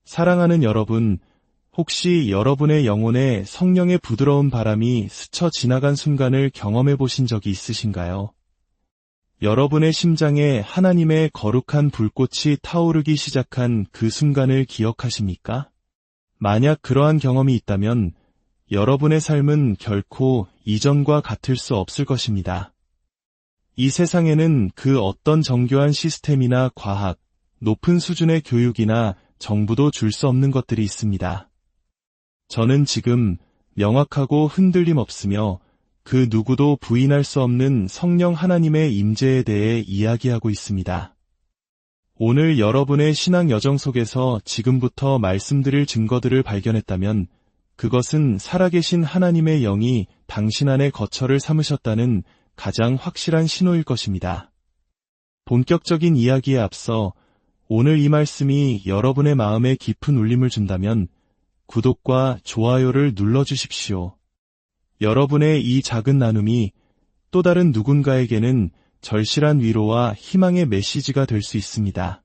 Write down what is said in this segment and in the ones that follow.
사랑하는 여러분, 혹시 여러분의 영혼에 성령의 부드러운 바람이 스쳐 지나간 순간을 경험해 보신 적이 있으신가요? 여러분의 심장에 하나님의 거룩한 불꽃이 타오르기 시작한 그 순간을 기억하십니까? 만약 그러한 경험이 있다면 여러분의 삶은 결코 이전과 같을 수 없을 것입니다. 이 세상에는 그 어떤 정교한 시스템이나 과학, 높은 수준의 교육이나 정부도 줄 수 없는 것들이 있습니다. 저는 지금 명확하고 흔들림 없으며 그 누구도 부인할 수 없는 성령 하나님의 임재에 대해 이야기하고 있습니다. 오늘 여러분의 신앙 여정 속에서 지금부터 말씀드릴 증거들을 발견했다면 그것은 살아계신 하나님의 영이 당신 안에 거처를 삼으셨다는 가장 확실한 신호일 것입니다. 본격적인 이야기에 앞서 오늘 이 말씀이 여러분의 마음에 깊은 울림을 준다면 구독과 좋아요를 눌러주십시오. 여러분의 이 작은 나눔이 또 다른 누군가에게는 절실한 위로와 희망의 메시지가 될 수 있습니다.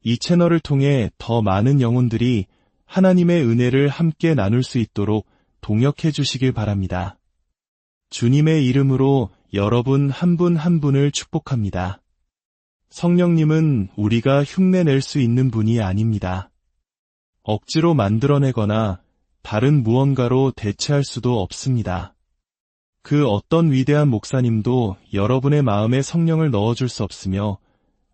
이 채널을 통해 더 많은 영혼들이 하나님의 은혜를 함께 나눌 수 있도록 동역해 주시길 바랍니다. 주님의 이름으로 여러분 한 분 한 분을 축복합니다. 성령님은 우리가 흉내낼 수 있는 분이 아닙니다. 억지로 만들어내거나 다른 무언가로 대체할 수도 없습니다. 그 어떤 위대한 목사님도 여러분의 마음에 성령을 넣어줄 수 없으며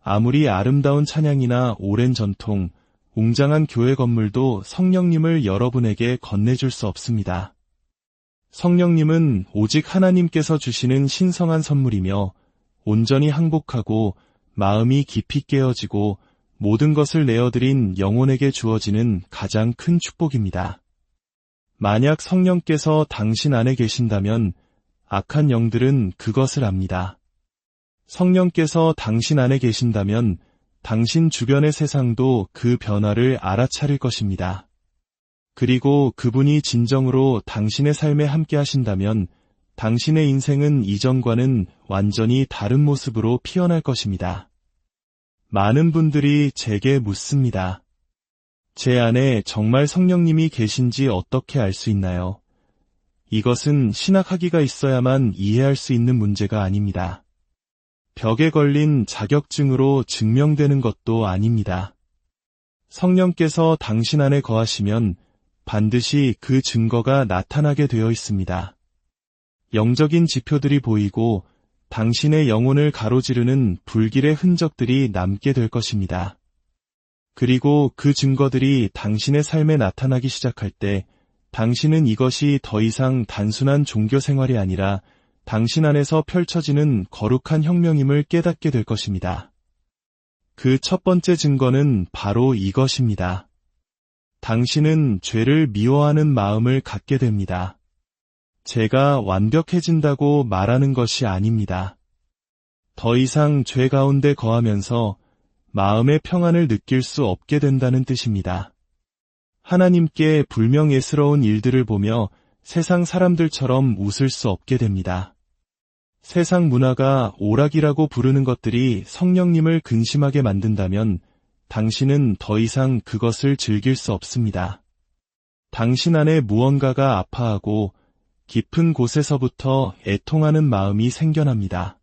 아무리 아름다운 찬양이나 오랜 전통, 웅장한 교회 건물도 성령님을 여러분에게 건네줄 수 없습니다. 성령님은 오직 하나님께서 주시는 신성한 선물이며 온전히 항복하고 마음이 깊이 깨어지고 모든 것을 내어드린 영혼에게 주어지는 가장 큰 축복입니다. 만약 성령께서 당신 안에 계신다면 악한 영들은 그것을 압니다. 성령께서 당신 안에 계신다면 당신 주변의 세상도 그 변화를 알아차릴 것입니다. 그리고 그분이 진정으로 당신의 삶에 함께 하신다면 당신의 인생은 이전과는 완전히 다른 모습으로 피어날 것입니다. 많은 분들이 제게 묻습니다. 제 안에 정말 성령님이 계신지 어떻게 알 수 있나요? 이것은 신학학위가 있어야만 이해할 수 있는 문제가 아닙니다. 벽에 걸린 자격증으로 증명되는 것도 아닙니다. 성령께서 당신 안에 거하시면 반드시 그 증거가 나타나게 되어 있습니다. 영적인 지표들이 보이고 당신의 영혼을 가로지르는 불길의 흔적들이 남게 될 것입니다. 그리고 그 증거들이 당신의 삶에 나타나기 시작할 때 당신은 이것이 더 이상 단순한 종교 생활이 아니라 당신 안에서 펼쳐지는 거룩한 혁명임을 깨닫게 될 것입니다. 그 첫 번째 증거는 바로 이것입니다. 당신은 죄를 미워하는 마음을 갖게 됩니다. 제가 완벽해진다고 말하는 것이 아닙니다. 더 이상 죄 가운데 거하면서 마음의 평안을 느낄 수 없게 된다는 뜻입니다. 하나님께 불명예스러운 일들을 보며 세상 사람들처럼 웃을 수 없게 됩니다. 세상 문화가 오락이라고 부르는 것들이 성령님을 근심하게 만든다면 당신은 더 이상 그것을 즐길 수 없습니다. 당신 안에 무언가가 아파하고 깊은 곳에서부터 애통하는 마음이 생겨납니다.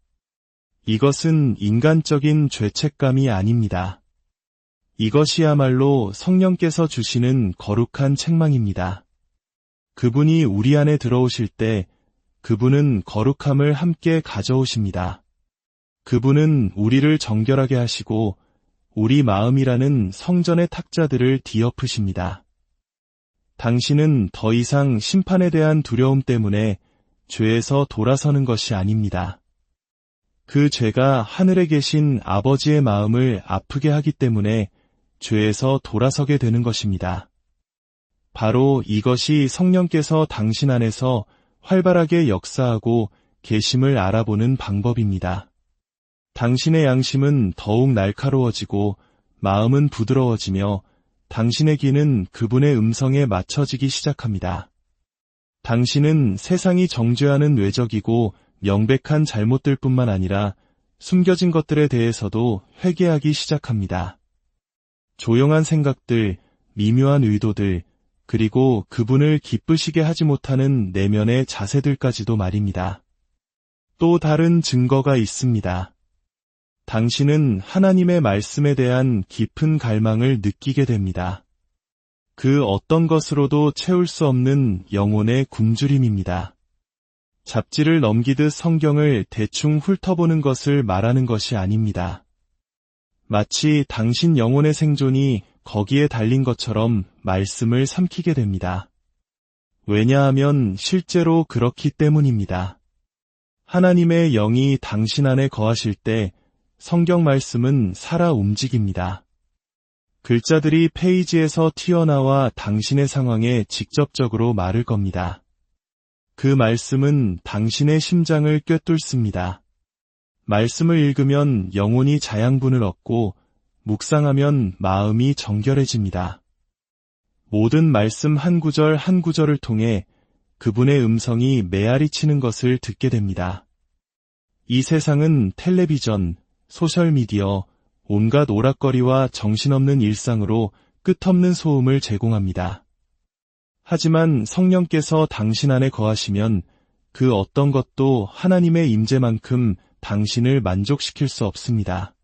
이것은 인간적인 죄책감이 아닙니다. 이것이야말로 성령께서 주시는 거룩한 책망입니다. 그분이 우리 안에 들어오실 때 그분은 거룩함을 함께 가져오십니다. 그분은 우리를 정결하게 하시고 우리 마음이라는 성전의 탁자들을 뒤엎으십니다. 당신은 더 이상 심판에 대한 두려움 때문에 죄에서 돌아서는 것이 아닙니다. 그 죄가 하늘에 계신 아버지의 마음을 아프게 하기 때문에 죄에서 돌아서게 되는 것입니다. 바로 이것이 성령께서 당신 안에서 활발하게 역사하고 계심을 알아보는 방법입니다. 당신의 양심은 더욱 날카로워지고 마음은 부드러워지며 당신의 귀는 그분의 음성에 맞춰지기 시작합니다. 당신은 세상이 정죄하는 외적이고 명백한 잘못들 뿐만 아니라 숨겨진 것들에 대해서도 회개하기 시작합니다. 조용한 생각들, 미묘한 의도들, 그리고 그분을 기쁘시게 하지 못하는 내면의 자세들까지도 말입니다. 또 다른 증거가 있습니다. 당신은 하나님의 말씀에 대한 깊은 갈망을 느끼게 됩니다. 그 어떤 것으로도 채울 수 없는 영혼의 굶주림입니다. 잡지를 넘기듯 성경을 대충 훑어보는 것을 말하는 것이 아닙니다. 마치 당신 영혼의 생존이 거기에 달린 것처럼 말씀을 삼키게 됩니다. 왜냐하면 실제로 그렇기 때문입니다. 하나님의 영이 당신 안에 거하실 때 성경 말씀은 살아 움직입니다. 글자들이 페이지에서 튀어나와 당신의 상황에 직접적으로 말을 겁니다. 그 말씀은 당신의 심장을 꿰뚫습니다. 말씀을 읽으면 영혼이 자양분을 얻고 묵상하면 마음이 정결해집니다. 모든 말씀 한 구절 한 구절을 통해 그분의 음성이 메아리 치는 것을 듣게 됩니다. 이 세상은 텔레비전, 소셜미디어, 온갖 오락거리와 정신없는 일상으로 끝없는 소음을 제공합니다. 하지만 성령께서 당신 안에 거하시면 그 어떤 것도 하나님의 임재만큼 당신을 만족시킬 수 없습니다.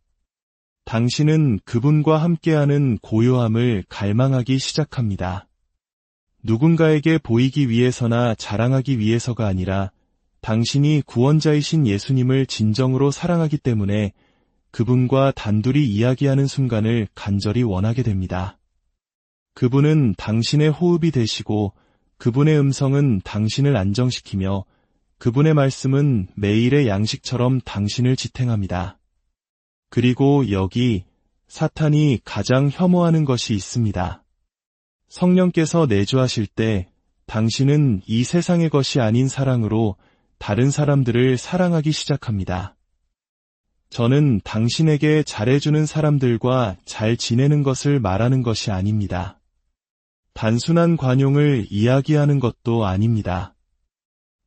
당신은 그분과 함께하는 고요함을 갈망하기 시작합니다. 누군가에게 보이기 위해서나 자랑하기 위해서가 아니라 당신이 구원자이신 예수님을 진정으로 사랑하기 때문에 그분과 단둘이 이야기하는 순간을 간절히 원하게 됩니다. 그분은 당신의 호흡이 되시고 그분의 음성은 당신을 안정시키며 그분의 말씀은 매일의 양식처럼 당신을 지탱합니다. 그리고 여기 사탄이 가장 혐오하는 것이 있습니다. 성령께서 내주하실 때 당신은 이 세상의 것이 아닌 사랑으로 다른 사람들을 사랑하기 시작합니다. 저는 당신에게 잘해주는 사람들과 잘 지내는 것을 말하는 것이 아닙니다. 단순한 관용을 이야기하는 것도 아닙니다.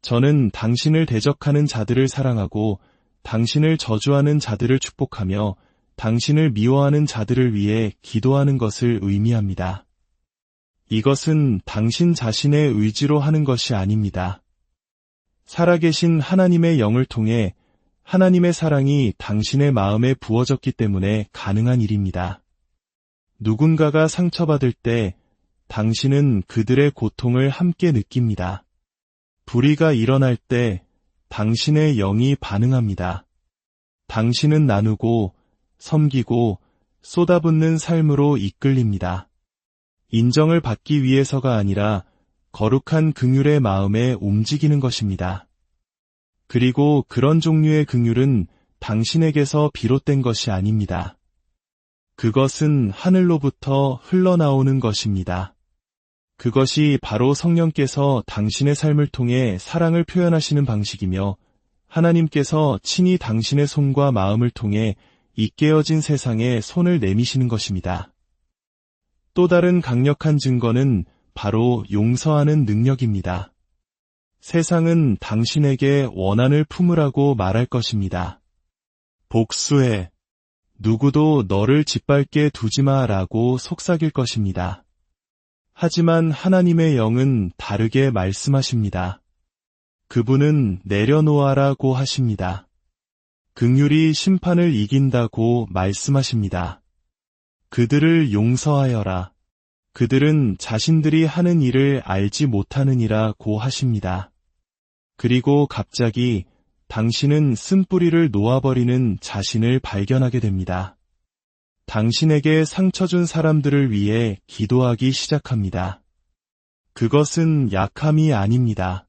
저는 당신을 대적하는 자들을 사랑하고 당신을 저주하는 자들을 축복하며 당신을 미워하는 자들을 위해 기도하는 것을 의미합니다. 이것은 당신 자신의 의지로 하는 것이 아닙니다. 살아계신 하나님의 영을 통해 하나님의 사랑이 당신의 마음에 부어졌기 때문에 가능한 일입니다. 누군가가 상처받을 때 당신은 그들의 고통을 함께 느낍니다. 불의가 일어날 때 당신의 영이 반응합니다. 당신은 나누고 섬기고 쏟아붓는 삶으로 이끌립니다. 인정을 받기 위해서가 아니라 거룩한 긍휼의 마음에 움직이는 것입니다. 그리고 그런 종류의 긍휼은 당신에게서 비롯된 것이 아닙니다. 그것은 하늘로부터 흘러나오는 것입니다. 그것이 바로 성령께서 당신의 삶을 통해 사랑을 표현하시는 방식이며 하나님께서 친히 당신의 손과 마음을 통해 이 깨어진 세상에 손을 내미시는 것입니다. 또 다른 강력한 증거는 바로 용서하는 능력입니다. 세상은 당신에게 원한을 품으라고 말할 것입니다. 복수해. 누구도 너를 짓밟게 두지마 라고 속삭일 것입니다. 하지만 하나님의 영은 다르게 말씀하십니다. 그분은 내려놓아라고 하십니다. 긍휼이 심판을 이긴다고 말씀하십니다. 그들을 용서하여라. 그들은 자신들이 하는 일을 알지 못하느니라고 하십니다. 그리고 갑자기 당신은 쓴뿌리를 놓아버리는 자신을 발견하게 됩니다. 당신에게 상처 준 사람들을 위해 기도하기 시작합니다. 그것은 약함이 아닙니다.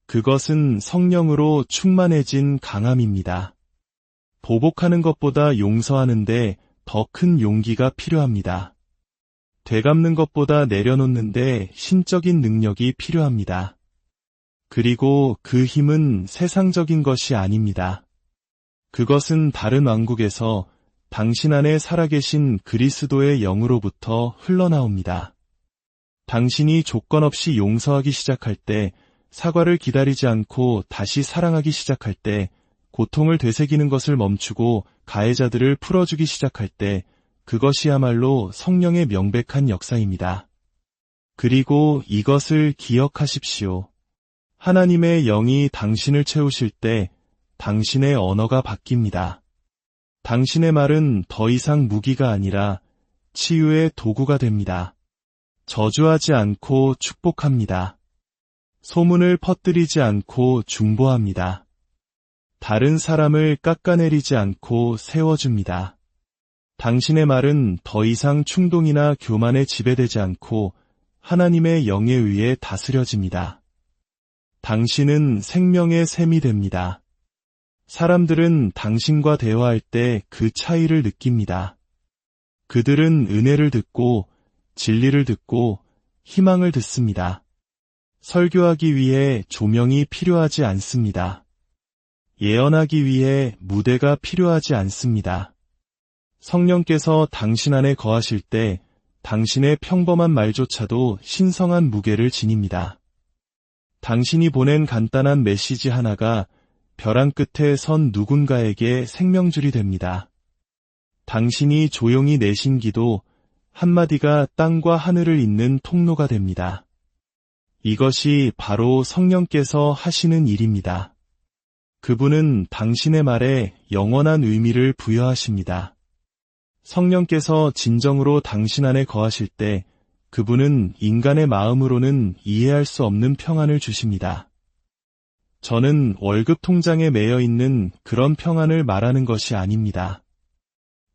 그것은 성령으로 충만해진 강함입니다. 보복하는 것보다 용서하는데 더 큰 용기가 필요합니다. 되갚는 것보다 내려놓는데 신적인 능력이 필요합니다. 그리고 그 힘은 세상적인 것이 아닙니다. 그것은 다른 왕국에서 당신 안에 살아계신 그리스도의 영으로부터 흘러나옵니다. 당신이 조건 없이 용서하기 시작할 때, 사과를 기다리지 않고 다시 사랑하기 시작할 때, 고통을 되새기는 것을 멈추고 가해자들을 풀어주기 시작할 때, 그것이야말로 성령의 명백한 역사입니다. 그리고 이것을 기억하십시오. 하나님의 영이 당신을 채우실 때 당신의 언어가 바뀝니다. 당신의 말은 더 이상 무기가 아니라 치유의 도구가 됩니다. 저주하지 않고 축복합니다. 소문을 퍼뜨리지 않고 중보합니다. 다른 사람을 깎아내리지 않고 세워줍니다. 당신의 말은 더 이상 충동이나 교만에 지배되지 않고 하나님의 영에 의해 다스려집니다. 당신은 생명의 샘이 됩니다. 사람들은 당신과 대화할 때 그 차이를 느낍니다. 그들은 은혜를 듣고 진리를 듣고 희망을 듣습니다. 설교하기 위해 조명이 필요하지 않습니다. 예언하기 위해 무대가 필요하지 않습니다. 성령께서 당신 안에 거하실 때 당신의 평범한 말조차도 신성한 무게를 지닙니다. 당신이 보낸 간단한 메시지 하나가 벼랑 끝에 선 누군가에게 생명줄이 됩니다. 당신이 조용히 내신 기도 한마디가 땅과 하늘을 잇는 통로가 됩니다. 이것이 바로 성령께서 하시는 일입니다. 그분은 당신의 말에 영원한 의미를 부여하십니다. 성령께서 진정으로 당신 안에 거하실 때 그분은 인간의 마음으로는 이해할 수 없는 평안을 주십니다. 저는 월급 통장에 매여 있는 그런 평안을 말하는 것이 아닙니다.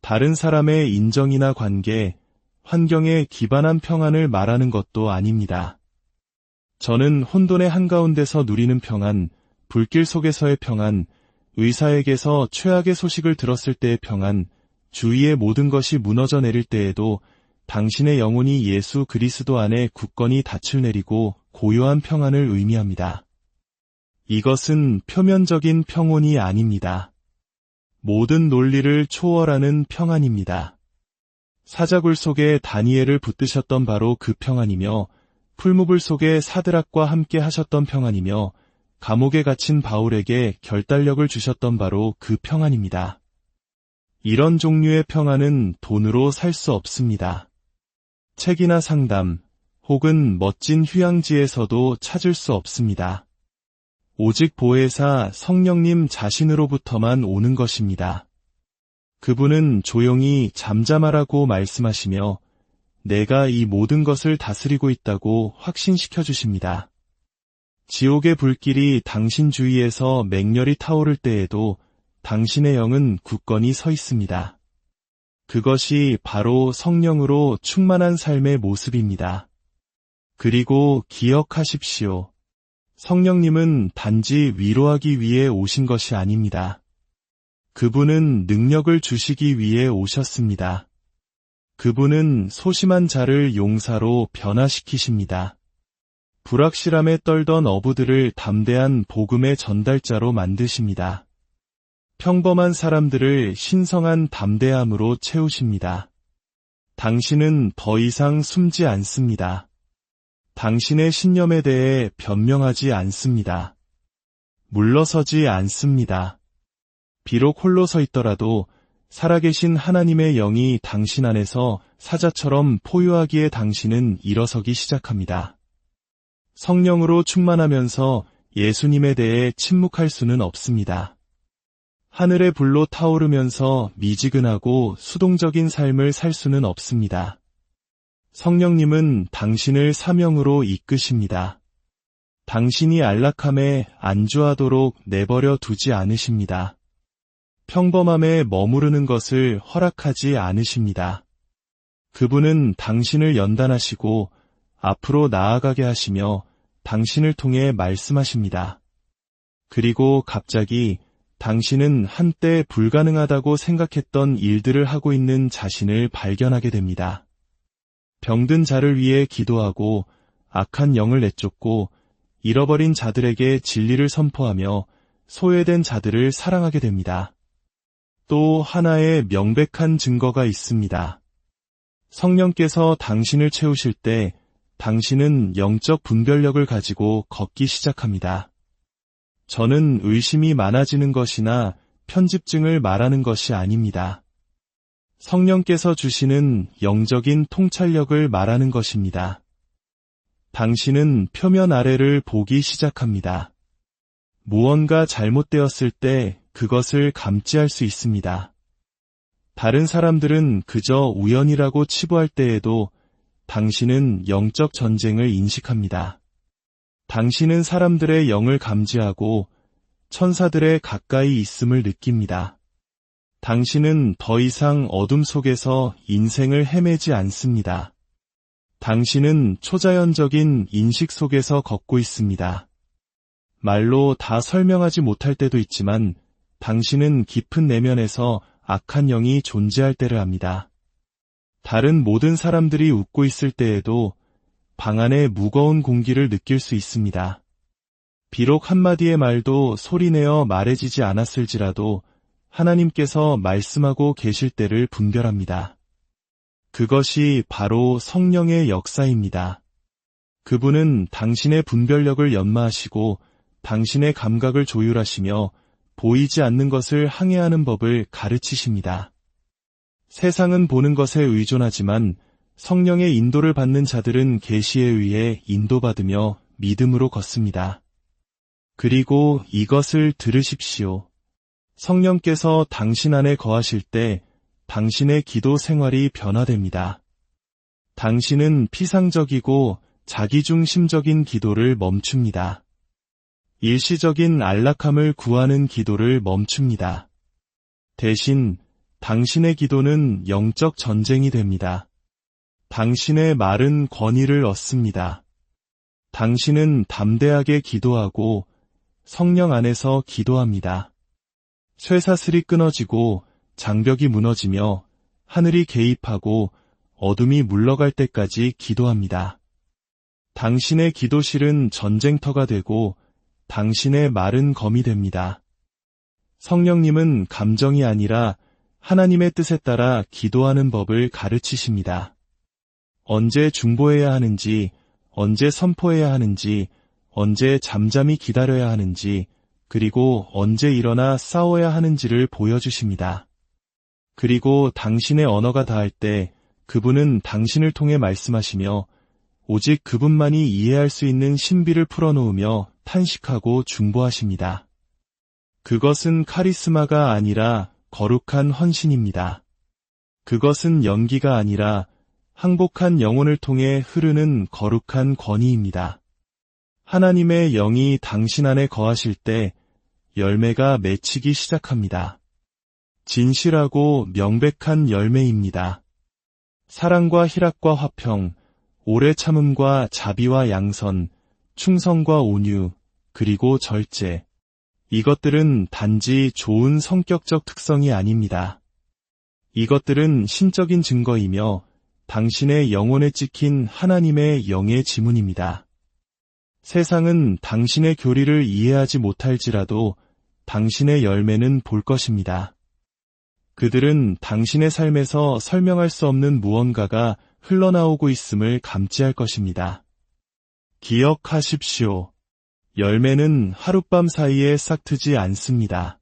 다른 사람의 인정이나 관계, 환경에 기반한 평안을 말하는 것도 아닙니다. 저는 혼돈의 한가운데서 누리는 평안, 불길 속에서의 평안, 의사에게서 최악의 소식을 들었을 때의 평안, 주위의 모든 것이 무너져 내릴 때에도 당신의 영혼이 예수 그리스도 안에 굳건히 닻을 내리고 고요한 평안을 의미합니다. 이것은 표면적인 평온이 아닙니다. 모든 논리를 초월하는 평안입니다. 사자굴 속에 다니엘을 붙드셨던 바로 그 평안이며 풀무불 속에 사드락과 함께 하셨던 평안이며 감옥에 갇힌 바울에게 결단력을 주셨던 바로 그 평안입니다. 이런 종류의 평안은 돈으로 살 수 없습니다. 책이나 상담 혹은 멋진 휴양지에서도 찾을 수 없습니다. 오직 보혜사 성령님 자신으로부터만 오는 것입니다. 그분은 조용히 잠잠하라고 말씀하시며 내가 이 모든 것을 다스리고 있다고 확신시켜 주십니다. 지옥의 불길이 당신 주위에서 맹렬히 타오를 때에도 당신의 영은 굳건히 서 있습니다. 그것이 바로 성령으로 충만한 삶의 모습입니다. 그리고 기억하십시오. 성령님은 단지 위로하기 위해 오신 것이 아닙니다. 그분은 능력을 주시기 위해 오셨습니다. 그분은 소심한 자를 용사로 변화시키십니다. 불확실함에 떨던 어부들을 담대한 복음의 전달자로 만드십니다. 평범한 사람들을 신성한 담대함으로 채우십니다. 당신은 더 이상 숨지 않습니다. 당신의 신념에 대해 변명하지 않습니다. 물러서지 않습니다. 비록 홀로 서 있더라도 살아계신 하나님의 영이 당신 안에서 사자처럼 포효하기에 당신은 일어서기 시작합니다. 성령으로 충만하면서 예수님에 대해 침묵할 수는 없습니다. 하늘의 불로 타오르면서 미지근하고 수동적인 삶을 살 수는 없습니다. 성령님은 당신을 사명으로 이끄십니다. 당신이 안락함에 안주하도록 내버려 두지 않으십니다. 평범함에 머무르는 것을 허락하지 않으십니다. 그분은 당신을 연단하시고 앞으로 나아가게 하시며 당신을 통해 말씀하십니다. 그리고 갑자기 당신은 한때 불가능하다고 생각했던 일들을 하고 있는 자신을 발견하게 됩니다. 병든 자를 위해 기도하고 악한 영을 내쫓고 잃어버린 자들에게 진리를 선포하며 소외된 자들을 사랑하게 됩니다. 또 하나의 명백한 증거가 있습니다. 성령께서 당신을 채우실 때 당신은 영적 분별력을 가지고 걷기 시작합니다. 저는 의심이 많아지는 것이나 편집증을 말하는 것이 아닙니다. 성령께서 주시는 영적인 통찰력을 말하는 것입니다. 당신은 표면 아래를 보기 시작합니다. 무언가 잘못되었을 때 그것을 감지할 수 있습니다. 다른 사람들은 그저 우연이라고 치부할 때에도 당신은 영적 전쟁을 인식합니다. 당신은 사람들의 영을 감지하고 천사들의 가까이 있음을 느낍니다. 당신은 더 이상 어둠 속에서 인생을 헤매지 않습니다. 당신은 초자연적인 인식 속에서 걷고 있습니다. 말로 다 설명하지 못할 때도 있지만 당신은 깊은 내면에서 악한 영이 존재할 때를 압니다. 다른 모든 사람들이 웃고 있을 때에도 방 안의 무거운 공기를 느낄 수 있습니다. 비록 한마디의 말도 소리내어 말해지지 않았을지라도 하나님께서 말씀하고 계실 때를 분별합니다. 그것이 바로 성령의 역사입니다. 그분은 당신의 분별력을 연마하시고 당신의 감각을 조율하시며 보이지 않는 것을 항해하는 법을 가르치십니다. 세상은 보는 것에 의존하지만 성령의 인도를 받는 자들은 계시에 의해 인도받으며 믿음으로 걷습니다. 그리고 이것을 들으십시오. 성령께서 당신 안에 거하실 때 당신의 기도 생활이 변화됩니다. 당신은 피상적이고 자기중심적인 기도를 멈춥니다. 일시적인 안락함을 구하는 기도를 멈춥니다. 대신 당신의 기도는 영적 전쟁이 됩니다. 당신의 말은 권위를 얻습니다. 당신은 담대하게 기도하고 성령 안에서 기도합니다. 쇠사슬이 끊어지고 장벽이 무너지며 하늘이 개입하고 어둠이 물러갈 때까지 기도합니다. 당신의 기도실은 전쟁터가 되고 당신의 말은 검이 됩니다. 성령님은 감정이 아니라 하나님의 뜻에 따라 기도하는 법을 가르치십니다. 언제 중보해야 하는지, 언제 선포해야 하는지, 언제 잠잠히 기다려야 하는지, 그리고 언제 일어나 싸워야 하는지를 보여주십니다. 그리고 당신의 언어가 닿을 때 그분은 당신을 통해 말씀하시며 오직 그분만이 이해할 수 있는 신비를 풀어놓으며 탄식하고 중보하십니다. 그것은 카리스마가 아니라 거룩한 헌신입니다. 그것은 연기가 아니라 항복한 영혼을 통해 흐르는 거룩한 권위입니다. 하나님의 영이 당신 안에 거하실 때 열매가 맺히기 시작합니다. 진실하고 명백한 열매입니다. 사랑과 희락과 화평, 오래 참음과 자비와 양선, 충성과 온유, 그리고 절제. 이것들은 단지 좋은 성격적 특성이 아닙니다. 이것들은 신적인 증거이며 당신의 영혼에 찍힌 하나님의 영의 지문입니다. 세상은 당신의 교리를 이해하지 못할지라도 당신의 열매는 볼 것입니다. 그들은 당신의 삶에서 설명할 수 없는 무언가가 흘러나오고 있음을 감지할 것입니다. 기억하십시오. 열매는 하룻밤 사이에 싹트지 않습니다.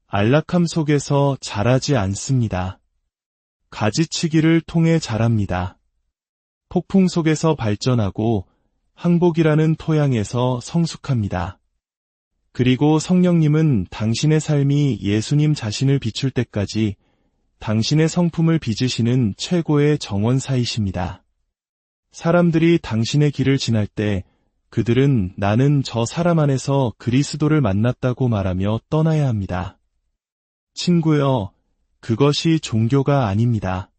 안락함 속에서 자라지 않습니다. 가지치기를 통해 자랍니다. 폭풍 속에서 발전하고 항복이라는 토양에서 성숙합니다. 그리고 성령님은 당신의 삶이 예수님 자신을 비출 때까지 당신의 성품을 빚으시는 최고의 정원사이십니다. 사람들이 당신의 길을 지날 때 그들은 나는 저 사람 안에서 그리스도를 만났다고 말하며 떠나야 합니다. 친구여, 그것이 종교가 아닙니다.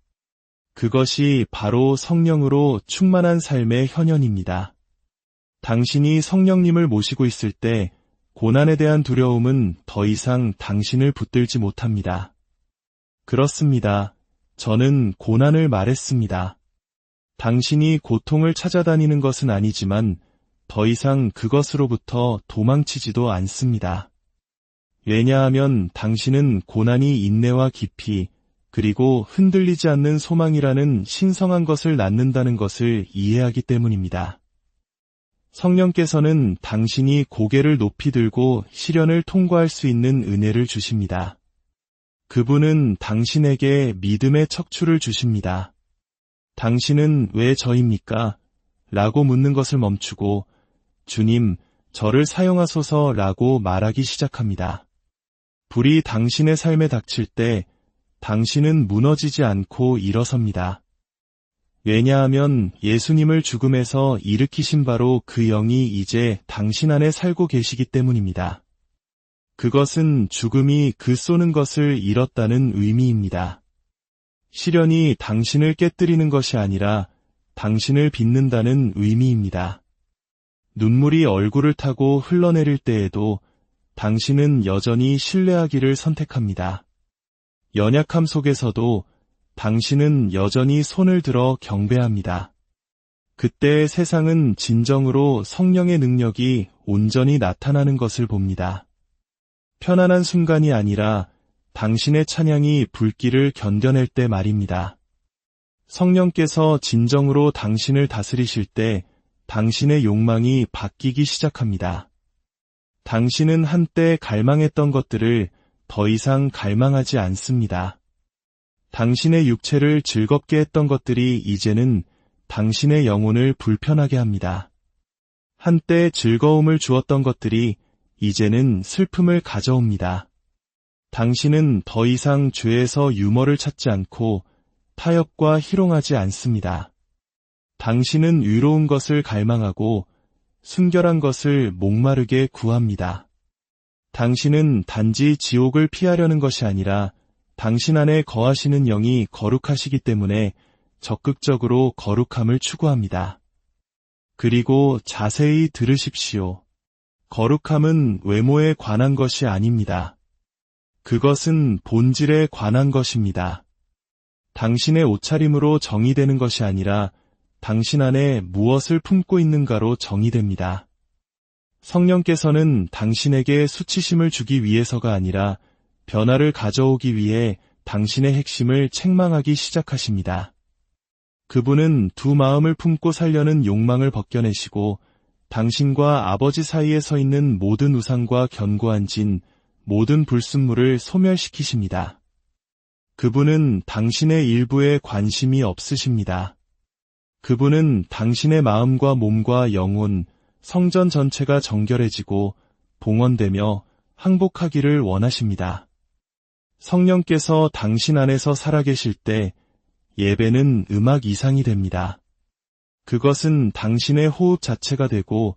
그것이 바로 성령으로 충만한 삶의 현현입니다. 당신이 성령님을 모시고 있을 때 고난에 대한 두려움은 더 이상 당신을 붙들지 못합니다. 그렇습니다. 저는 고난을 말했습니다. 당신이 고통을 찾아다니는 것은 아니지만 더 이상 그것으로부터 도망치지도 않습니다. 왜냐하면 당신은 고난이 인내와 깊이 그리고 흔들리지 않는 소망이라는 신성한 것을 낳는다는 것을 이해하기 때문입니다. 성령께서는 당신이 고개를 높이 들고 시련을 통과할 수 있는 은혜를 주십니다. 그분은 당신에게 믿음의 척추를 주십니다. 당신은 왜 저입니까? 라고 묻는 것을 멈추고 주님, 저를 사용하소서 라고 말하기 시작합니다. 불이 당신의 삶에 닥칠 때 당신은 무너지지 않고 일어섭니다. 왜냐하면 예수님을 죽음에서 일으키신 바로 그 영이 이제 당신 안에 살고 계시기 때문입니다. 그것은 죽음이 그 쏘는 것을 잃었다는 의미입니다. 시련이 당신을 깨뜨리는 것이 아니라 당신을 빚는다는 의미입니다. 눈물이 얼굴을 타고 흘러내릴 때에도 당신은 여전히 신뢰하기를 선택합니다. 연약함 속에서도 당신은 여전히 손을 들어 경배합니다. 그때 세상은 진정으로 성령의 능력이 온전히 나타나는 것을 봅니다. 편안한 순간이 아니라 당신의 찬양이 불길을 견뎌낼 때 말입니다. 성령께서 진정으로 당신을 다스리실 때 당신의 욕망이 바뀌기 시작합니다. 당신은 한때 갈망했던 것들을 더 이상 갈망하지 않습니다. 당신의 육체를 즐겁게 했던 것들이 이제는 당신의 영혼을 불편하게 합니다. 한때 즐거움을 주었던 것들이 이제는 슬픔을 가져옵니다. 당신은 더 이상 죄에서 유머를 찾지 않고 타협과 희롱하지 않습니다. 당신은 위로운 것을 갈망하고 순결한 것을 목마르게 구합니다. 당신은 단지 지옥을 피하려는 것이 아니라 당신 안에 거하시는 영이 거룩하시기 때문에 적극적으로 거룩함을 추구합니다. 그리고 자세히 들으십시오. 거룩함은 외모에 관한 것이 아닙니다. 그것은 본질에 관한 것입니다. 당신의 옷차림으로 정의되는 것이 아니라 당신 안에 무엇을 품고 있는가로 정의됩니다. 성령께서는 당신에게 수치심을 주기 위해서가 아니라 변화를 가져오기 위해 당신의 핵심을 책망하기 시작하십니다. 그분은 두 마음을 품고 살려는 욕망을 벗겨내시고 당신과 아버지 사이에 서 있는 모든 우상과 견고한 진, 모든 불순물을 소멸시키십니다. 그분은 당신의 일부에 관심이 없으십니다. 그분은 당신의 마음과 몸과 영혼, 성전 전체가 정결해지고 봉헌되며 항복하기를 원하십니다. 성령께서 당신 안에서 살아계실 때 예배는 음악 이상이 됩니다. 그것은 당신의 호흡 자체가 되고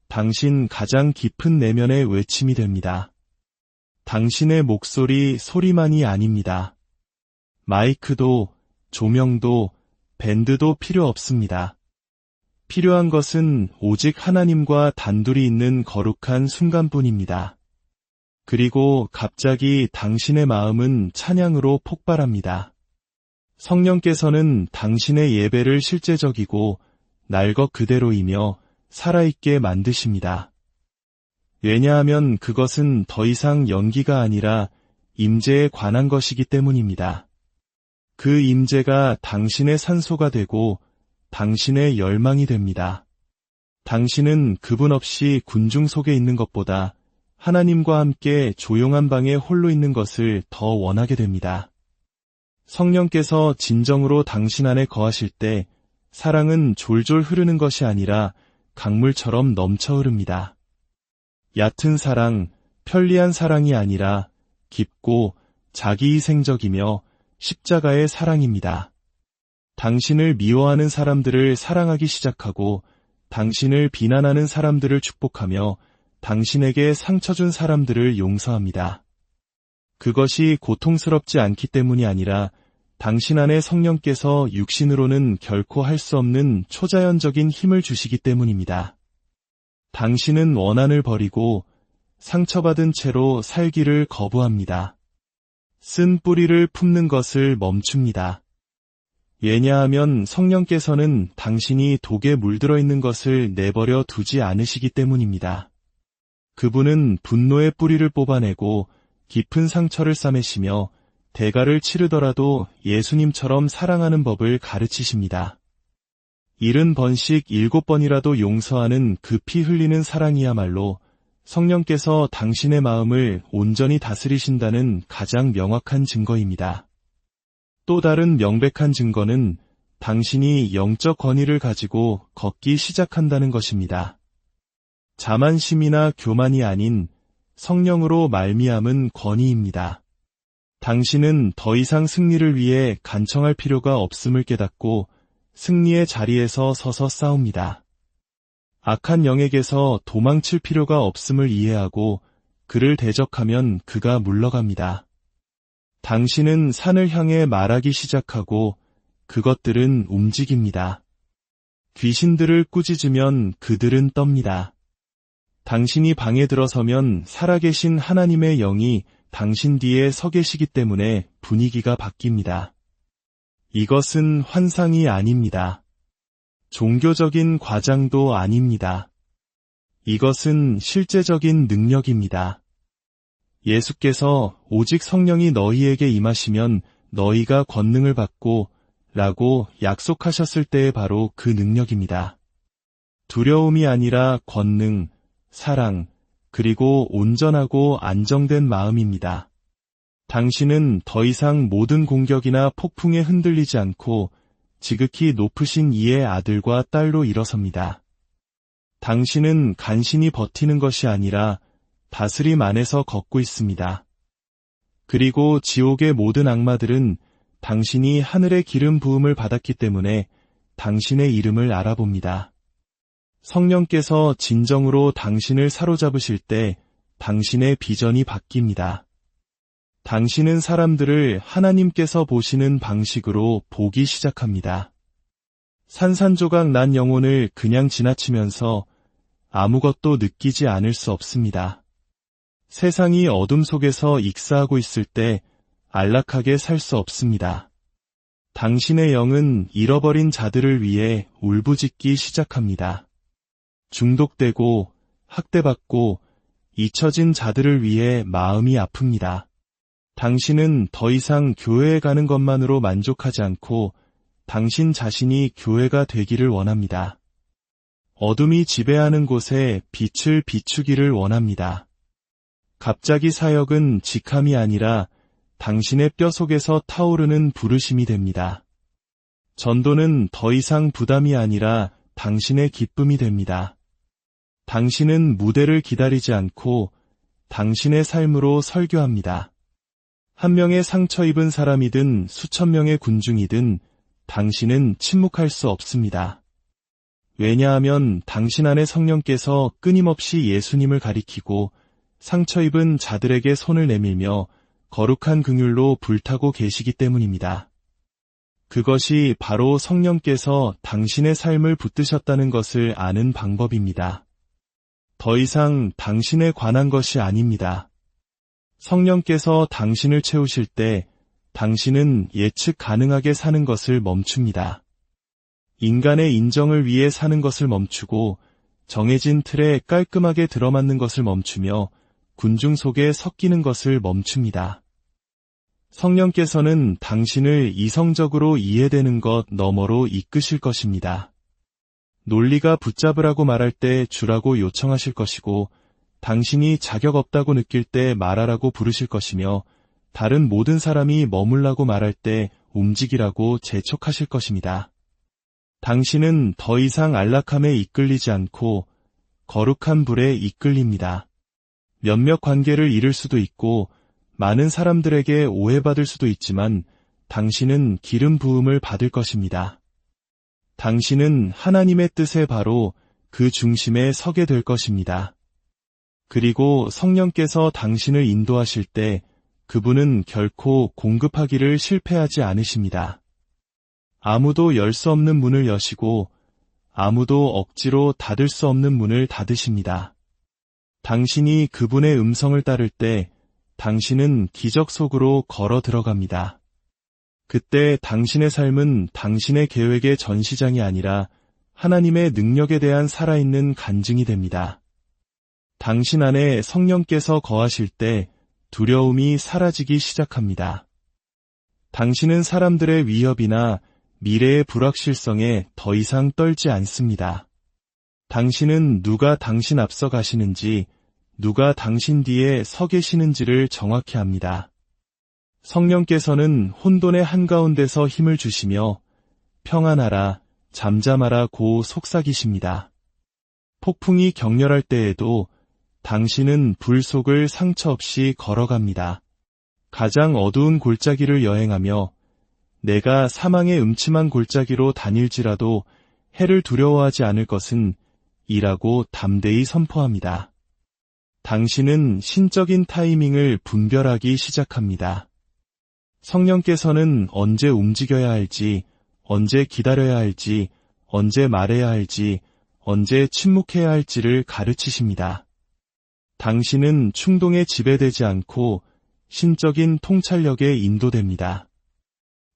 당신 가장 깊은 내면의 외침이 됩니다. 당신의 목소리 소리만이 아닙니다. 마이크도, 조명도, 밴드도 필요 없습니다. 필요한 것은 오직 하나님과 단둘이 있는 거룩한 순간뿐입니다. 그리고 갑자기 당신의 마음은 찬양으로 폭발합니다. 성령께서는 당신의 예배를 실제적이고 날 것 그대로이며 살아있게 만드십니다. 왜냐하면 그것은 더 이상 연기가 아니라 임재에 관한 것이기 때문입니다. 그 임재가 당신의 산소가 되고 당신의 열망이 됩니다. 당신은 그분 없이 군중 속에 있는 것보다 하나님과 함께 조용한 방에 홀로 있는 것을 더 원하게 됩니다. 성령께서 진정으로 당신 안에 거하실 때 사랑은 졸졸 흐르는 것이 아니라 강물처럼 넘쳐 흐릅니다. 얕은 사랑, 편리한 사랑이 아니라 깊고 자기희생적이며 십자가의 사랑입니다. 당신을 미워하는 사람들을 사랑하기 시작하고 당신을 비난하는 사람들을 축복하며 당신에게 상처 준 사람들을 용서합니다. 그것이 고통스럽지 않기 때문이 아니라 당신 안에 성령께서 육신으로는 결코 할 수 없는 초자연적인 힘을 주시기 때문입니다. 당신은 원한을 버리고 상처받은 채로 살기를 거부합니다. 쓴 뿌리를 품는 것을 멈춥니다. 왜냐하면 성령께서는 당신이 독에 물들어 있는 것을 내버려 두지 않으시기 때문입니다. 그분은 분노의 뿌리를 뽑아내고 깊은 상처를 싸매시며 대가를 치르더라도 예수님처럼 사랑하는 법을 가르치십니다. 70번씩 7번이라도 용서하는 그 피 흘리는 사랑이야말로 성령께서 당신의 마음을 온전히 다스리신다는 가장 명확한 증거입니다. 또 다른 명백한 증거는 당신이 영적 권위를 가지고 걷기 시작한다는 것입니다. 자만심이나 교만이 아닌 성령으로 말미암은 권위입니다. 당신은 더 이상 승리를 위해 간청할 필요가 없음을 깨닫고 승리의 자리에서 서서 싸웁니다. 악한 영에게서 도망칠 필요가 없음을 이해하고 그를 대적하면 그가 물러갑니다. 당신은 산을 향해 말하기 시작하고 그것들은 움직입니다. 귀신들을 꾸짖으면 그들은 떱니다. 당신이 방에 들어서면 살아계신 하나님의 영이 당신 뒤에 서 계시기 때문에 분위기가 바뀝니다. 이것은 환상이 아닙니다. 종교적인 과장도 아닙니다. 이것은 실제적인 능력입니다. 예수께서 오직 성령이 너희에게 임하시면 너희가 권능을 받고 라고 약속하셨을 때의 바로 그 능력입니다. 두려움이 아니라 권능, 사랑, 그리고 온전하고 안정된 마음입니다. 당신은 더 이상 모든 공격이나 폭풍에 흔들리지 않고 지극히 높으신 이의 아들과 딸로 일어섭니다. 당신은 간신히 버티는 것이 아니라 다스림 안에서 걷고 있습니다. 그리고 지옥의 모든 악마들은 당신이 하늘의 기름 부음을 받았기 때문에 당신의 이름을 알아봅니다. 성령께서 진정으로 당신을 사로잡으실 때 당신의 비전이 바뀝니다. 당신은 사람들을 하나님께서 보시는 방식으로 보기 시작합니다. 산산조각 난 영혼을 그냥 지나치면서 아무것도 느끼지 않을 수 없습니다. 세상이 어둠 속에서 익사하고 있을 때 안락하게 살 수 없습니다. 당신의 영은 잃어버린 자들을 위해 울부짖기 시작합니다. 중독되고 학대받고 잊혀진 자들을 위해 마음이 아픕니다. 당신은 더 이상 교회에 가는 것만으로 만족하지 않고 당신 자신이 교회가 되기를 원합니다. 어둠이 지배하는 곳에 빛을 비추기를 원합니다. 갑자기 사역은 직함이 아니라 당신의 뼈 속에서 타오르는 부르심이 됩니다. 전도는 더 이상 부담이 아니라 당신의 기쁨이 됩니다. 당신은 무대를 기다리지 않고 당신의 삶으로 설교합니다. 한 명의 상처 입은 사람이든 수천 명의 군중이든 당신은 침묵할 수 없습니다. 왜냐하면 당신 안에 성령께서 끊임없이 예수님을 가리키고 상처 입은 자들에게 손을 내밀며 거룩한 긍휼로 불타고 계시기 때문입니다. 그것이 바로 성령께서 당신의 삶을 붙드셨다는 것을 아는 방법입니다. 더 이상 당신에 관한 것이 아닙니다. 성령께서 당신을 채우실 때 당신은 예측 가능하게 사는 것을 멈춥니다. 인간의 인정을 위해 사는 것을 멈추고 정해진 틀에 깔끔하게 들어맞는 것을 멈추며 군중 속에 섞이는 것을 멈춥니다. 성령께서는 당신을 이성적으로 이해되는 것 너머로 이끄실 것입니다. 논리가 붙잡으라고 말할 때 주라고 요청하실 것이고 당신이 자격 없다고 느낄 때 말하라고 부르실 것이며 다른 모든 사람이 머물라고 말할 때 움직이라고 재촉하실 것입니다. 당신은 더 이상 안락함에 이끌리지 않고 거룩한 불에 이끌립니다. 몇몇 관계를 잃을 수도 있고 많은 사람들에게 오해받을 수도 있지만 당신은 기름 부음을 받을 것입니다. 당신은 하나님의 뜻에 바로 그 중심에 서게 될 것입니다. 그리고 성령께서 당신을 인도하실 때 그분은 결코 공급하기를 실패하지 않으십니다. 아무도 열 수 없는 문을 여시고 아무도 억지로 닫을 수 없는 문을 닫으십니다. 당신이 그분의 음성을 따를 때 당신은 기적 속으로 걸어 들어갑니다. 그때 당신의 삶은 당신의 계획의 전시장이 아니라 하나님의 능력에 대한 살아있는 간증이 됩니다. 당신 안에 성령께서 거하실 때 두려움이 사라지기 시작합니다. 당신은 사람들의 위협이나 미래의 불확실성에 더 이상 떨지 않습니다. 당신은 누가 당신 앞서 가시는지, 누가 당신 뒤에 서 계시는지를 정확히 압니다. 성령께서는 혼돈의 한가운데서 힘을 주시며 평안하라, 잠잠하라 고 속삭이십니다. 폭풍이 격렬할 때에도 당신은 불 속을 상처 없이 걸어갑니다. 가장 어두운 골짜기를 여행하며 내가 사망의 음침한 골짜기로 다닐지라도 해를 두려워하지 않을 것은 이라고 담대히 선포합니다. 당신은 신적인 타이밍을 분별하기 시작합니다. 성령께서는 언제 움직여야 할지, 언제 기다려야 할지, 언제 말해야 할지, 언제 침묵해야 할지를 가르치십니다. 당신은 충동에 지배되지 않고 신적인 통찰력에 인도됩니다.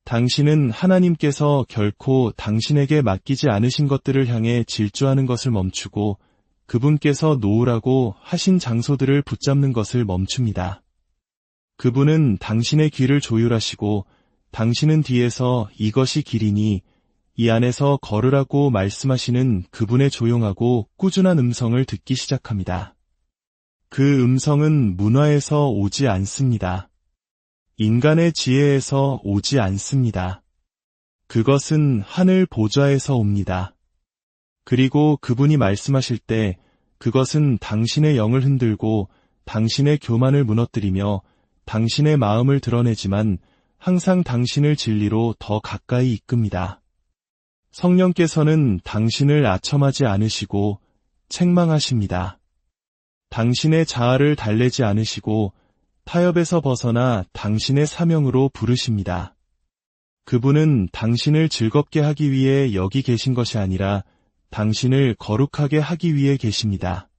당신은 하나님께서 결코 당신에게 맡기지 않으신 것들을 향해 질주하는 것을 멈추고 그분께서 놓으라고 하신 장소들을 붙잡는 것을 멈춥니다. 그분은 당신의 귀를 조율하시고 당신은 뒤에서 이것이 길이니 이 안에서 걸으라고 말씀하시는 그분의 조용하고 꾸준한 음성을 듣기 시작합니다. 그 음성은 문화에서 오지 않습니다. 인간의 지혜에서 오지 않습니다. 그것은 하늘 보좌에서 옵니다. 그리고 그분이 말씀하실 때 그것은 당신의 영을 흔들고 당신의 교만을 무너뜨리며 당신의 마음을 드러내지만 항상 당신을 진리로 더 가까이 이끕니다. 성령께서는 당신을 아첨하지 않으시고 책망하십니다. 당신의 자아를 달래지 않으시고 타협에서 벗어나 당신의 사명으로 부르십니다. 그분은 당신을 즐겁게 하기 위해 여기 계신 것이 아니라 당신을 거룩하게 하기 위해 계십니다.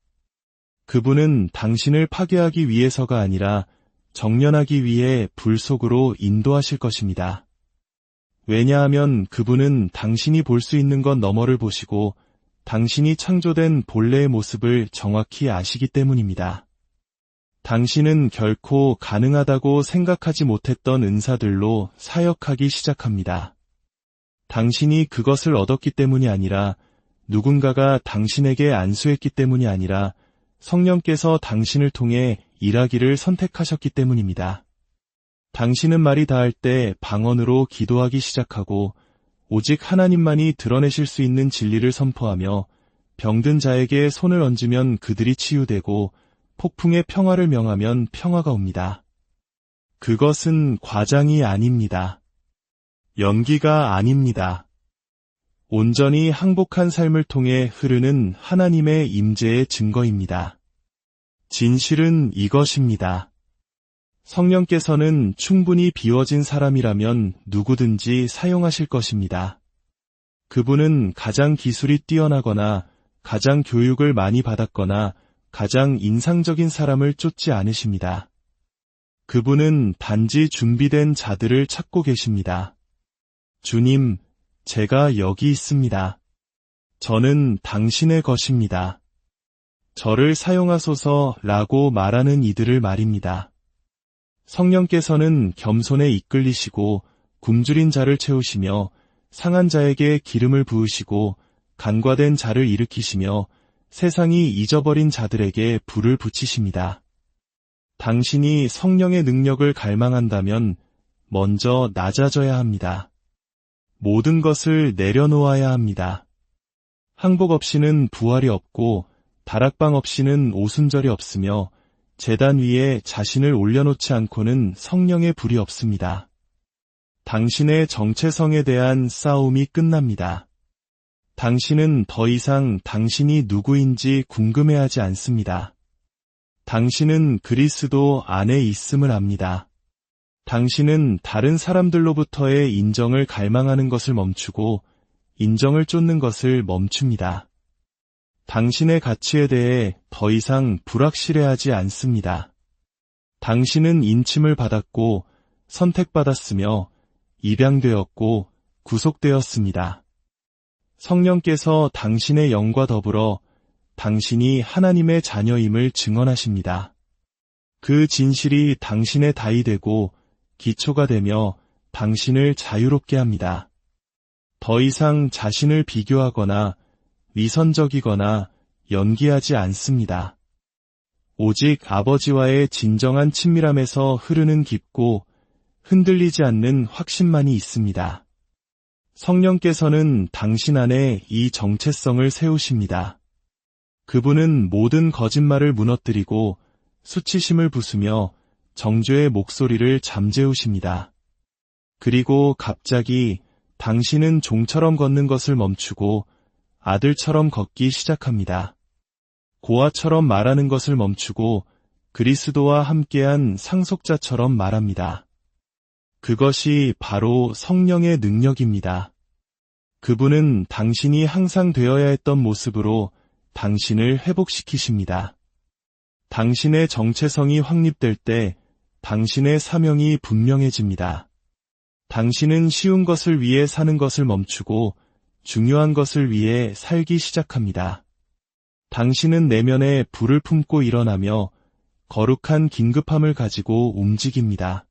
그분은 당신을 파괴하기 위해서가 아니라 정련하기 위해 불 속으로 인도하실 것입니다. 왜냐하면 그분은 당신이 볼 수 있는 것 너머를 보시고 당신이 창조된 본래의 모습을 정확히 아시기 때문입니다. 당신은 결코 가능하다고 생각하지 못했던 은사들로 사역하기 시작합니다. 당신이 그것을 얻었기 때문이 아니라 누군가가 당신에게 안수했기 때문이 아니라 성령께서 당신을 통해 일하기를 선택하셨기 때문입니다. 당신은 말이 닿을 때 방언으로 기도하기 시작하고 오직 하나님만이 드러내실 수 있는 진리를 선포하며 병든 자에게 손을 얹으면 그들이 치유되고 폭풍의 평화를 명하면 평화가 옵니다. 그것은 과장이 아닙니다. 연기가 아닙니다. 온전히 항복한 삶을 통해 흐르는 하나님의 임재의 증거입니다. 진실은 이것입니다. 성령께서는 충분히 비워진 사람이라면 누구든지 사용하실 것입니다. 그분은 가장 기술이 뛰어나거나 가장 교육을 많이 받았거나 가장 인상적인 사람을 쫓지 않으십니다. 그분은 단지 준비된 자들을 찾고 계십니다. 주님, 제가 여기 있습니다. 저는 당신의 것입니다. 저를 사용하소서라고 말하는 이들을 말입니다. 성령께서는 겸손에 이끌리시고 굶주린 자를 채우시며 상한 자에게 기름을 부으시고 간과된 자를 일으키시며 세상이 잊어버린 자들에게 불을 붙이십니다. 당신이 성령의 능력을 갈망한다면 먼저 낮아져야 합니다. 모든 것을 내려놓아야 합니다. 항복 없이는 부활이 없고 다락방 없이는 오순절이 없으며 제단 위에 자신을 올려놓지 않고는 성령의 불이 없습니다. 당신의 정체성에 대한 싸움이 끝납니다. 당신은 더 이상 당신이 누구인지 궁금해하지 않습니다. 당신은 그리스도 안에 있음을 압니다. 당신은 다른 사람들로부터의 인정을 갈망하는 것을 멈추고 인정을 쫓는 것을 멈춥니다. 당신의 가치에 대해 더 이상 불확실해하지 않습니다. 당신은 인침을 받았고 선택받았으며 입양되었고 구속되었습니다. 성령께서 당신의 영과 더불어 당신이 하나님의 자녀임을 증언하십니다. 그 진실이 당신의 다이 되고 기초가 되며 당신을 자유롭게 합니다. 더 이상 자신을 비교하거나 위선적이거나 연기하지 않습니다. 오직 아버지와의 진정한 친밀함에서 흐르는 깊고 흔들리지 않는 확신만이 있습니다. 성령께서는 당신 안에 이 정체성을 세우십니다. 그분은 모든 거짓말을 무너뜨리고 수치심을 부수며 정죄의 목소리를 잠재우십니다. 그리고 갑자기 당신은 종처럼 걷는 것을 멈추고 아들처럼 걷기 시작합니다. 고아처럼 말하는 것을 멈추고 그리스도와 함께한 상속자처럼 말합니다. 그것이 바로 성령의 능력입니다. 그분은 당신이 항상 되어야 했던 모습으로 당신을 회복시키십니다. 당신의 정체성이 확립될 때 당신의 사명이 분명해집니다. 당신은 쉬운 것을 위해 사는 것을 멈추고 중요한 것을 위해 살기 시작합니다. 당신은 내면에 불을 품고 일어나며 거룩한 긴급함을 가지고 움직입니다.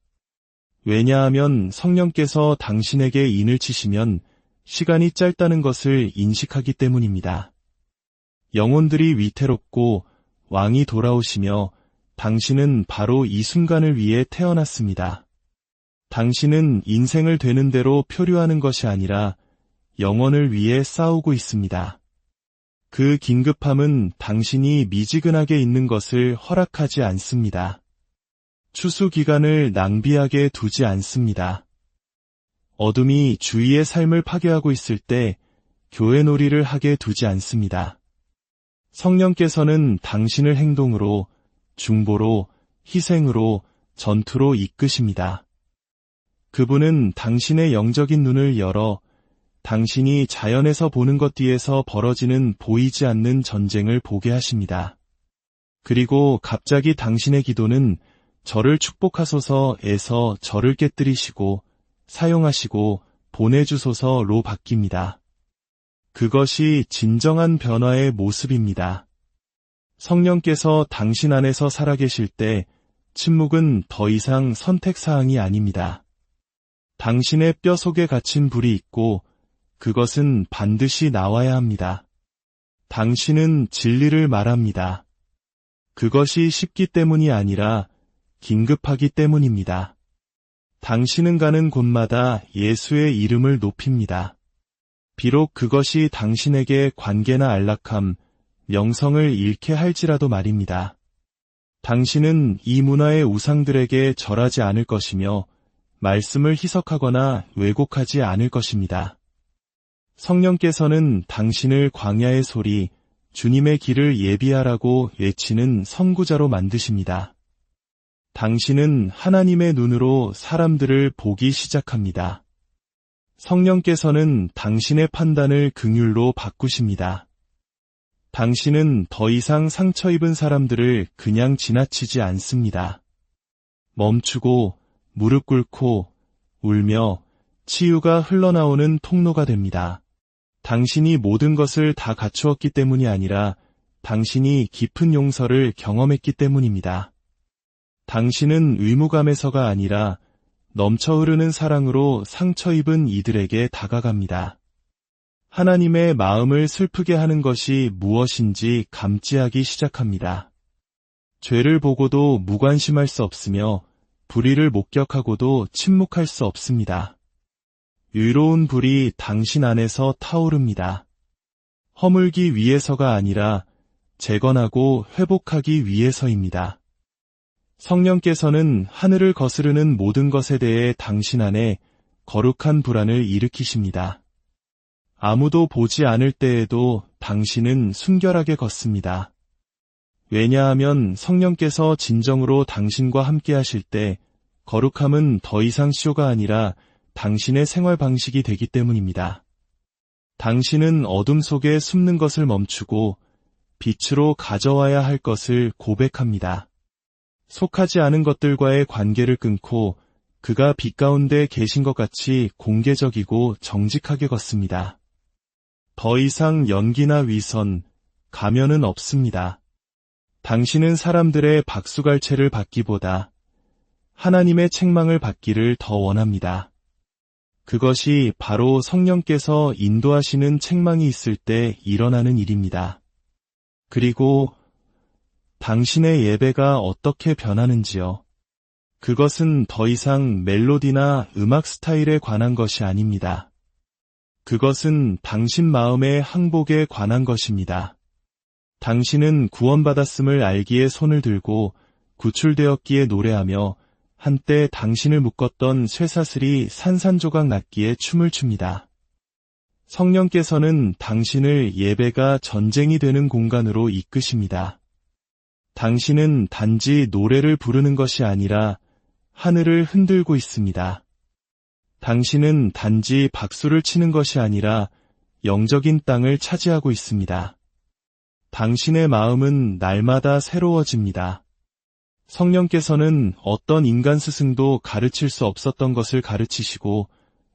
왜냐하면 성령께서 당신에게 인을 치시면 시간이 짧다는 것을 인식하기 때문입니다. 영혼들이 위태롭고 왕이 돌아오시며 당신은 바로 이 순간을 위해 태어났습니다. 당신은 인생을 되는 대로 표류하는 것이 아니라 영혼을 위해 싸우고 있습니다. 그 긴급함은 당신이 미지근하게 있는 것을 허락하지 않습니다. 추수 기간을 낭비하게 두지 않습니다. 어둠이 주위의 삶을 파괴하고 있을 때 교회 놀이를 하게 두지 않습니다. 성령께서는 당신을 행동으로, 중보로, 희생으로, 전투로 이끄십니다. 그분은 당신의 영적인 눈을 열어 당신이 자연에서 보는 것 뒤에서 벌어지는 보이지 않는 전쟁을 보게 하십니다. 그리고 갑자기 당신의 기도는 저를 축복하소서에서 저를 깨뜨리시고 사용하시고 보내주소서로 바뀝니다. 그것이 진정한 변화의 모습입니다. 성령께서 당신 안에서 살아계실 때 침묵은 더 이상 선택사항이 아닙니다. 당신의 뼈 속에 갇힌 불이 있고 그것은 반드시 나와야 합니다. 당신은 진리를 말합니다. 그것이 쉽기 때문이 아니라 긴급하기 때문입니다. 당신은 가는 곳마다 예수의 이름을 높입니다. 비록 그것이 당신에게 관계나 안락함, 명성을 잃게 할지라도 말입니다. 당신은 이 문화의 우상들에게 절하지 않을 것이며 말씀을 희석하거나 왜곡하지 않을 것입니다. 성령께서는 당신을 광야의 소리, 주님의 길을 예비하라고 외치는 선구자로 만드십니다. 당신은 하나님의 눈으로 사람들을 보기 시작합니다. 성령께서는 당신의 판단을 긍휼로 바꾸십니다. 당신은 더 이상 상처 입은 사람들을 그냥 지나치지 않습니다. 멈추고 무릎 꿇고 울며 치유가 흘러나오는 통로가 됩니다. 당신이 모든 것을 다 갖추었기 때문이 아니라 당신이 깊은 용서를 경험했기 때문입니다. 당신은 의무감에서가 아니라 넘쳐 흐르는 사랑으로 상처 입은 이들에게 다가갑니다. 하나님의 마음을 슬프게 하는 것이 무엇인지 감지하기 시작합니다. 죄를 보고도 무관심할 수 없으며 불의를 목격하고도 침묵할 수 없습니다. 의로운 불이 당신 안에서 타오릅니다. 허물기 위해서가 아니라 재건하고 회복하기 위해서입니다. 성령께서는 하늘을 거스르는 모든 것에 대해 당신 안에 거룩한 불안을 일으키십니다. 아무도 보지 않을 때에도 당신은 순결하게 걷습니다. 왜냐하면 성령께서 진정으로 당신과 함께 하실 때 거룩함은 더 이상 쇼가 아니라 당신의 생활 방식이 되기 때문입니다. 당신은 어둠 속에 숨는 것을 멈추고 빛으로 가져와야 할 것을 고백합니다. 속하지 않은 것들과의 관계를 끊고 그가 빛 가운데 계신 것 같이 공개적이고 정직하게 걷습니다. 더 이상 연기나 위선, 가면은 없습니다. 당신은 사람들의 박수갈채를 받기보다 하나님의 책망을 받기를 더 원합니다. 그것이 바로 성령께서 인도하시는 책망이 있을 때 일어나는 일입니다. 그리고 당신의 예배가 어떻게 변하는지요? 그것은 더 이상 멜로디나 음악 스타일에 관한 것이 아닙니다. 그것은 당신 마음의 항복에 관한 것입니다. 당신은 구원받았음을 알기에 손을 들고 구출되었기에 노래하며 한때 당신을 묶었던 쇠사슬이 산산조각 났기에 춤을 춥니다. 성령께서는 당신을 예배가 전쟁이 되는 공간으로 이끄십니다. 당신은 단지 노래를 부르는 것이 아니라 하늘을 흔들고 있습니다. 당신은 단지 박수를 치는 것이 아니라 영적인 땅을 차지하고 있습니다. 당신의 마음은 날마다 새로워집니다. 성령께서는 어떤 인간 스승도 가르칠 수 없었던 것을 가르치시고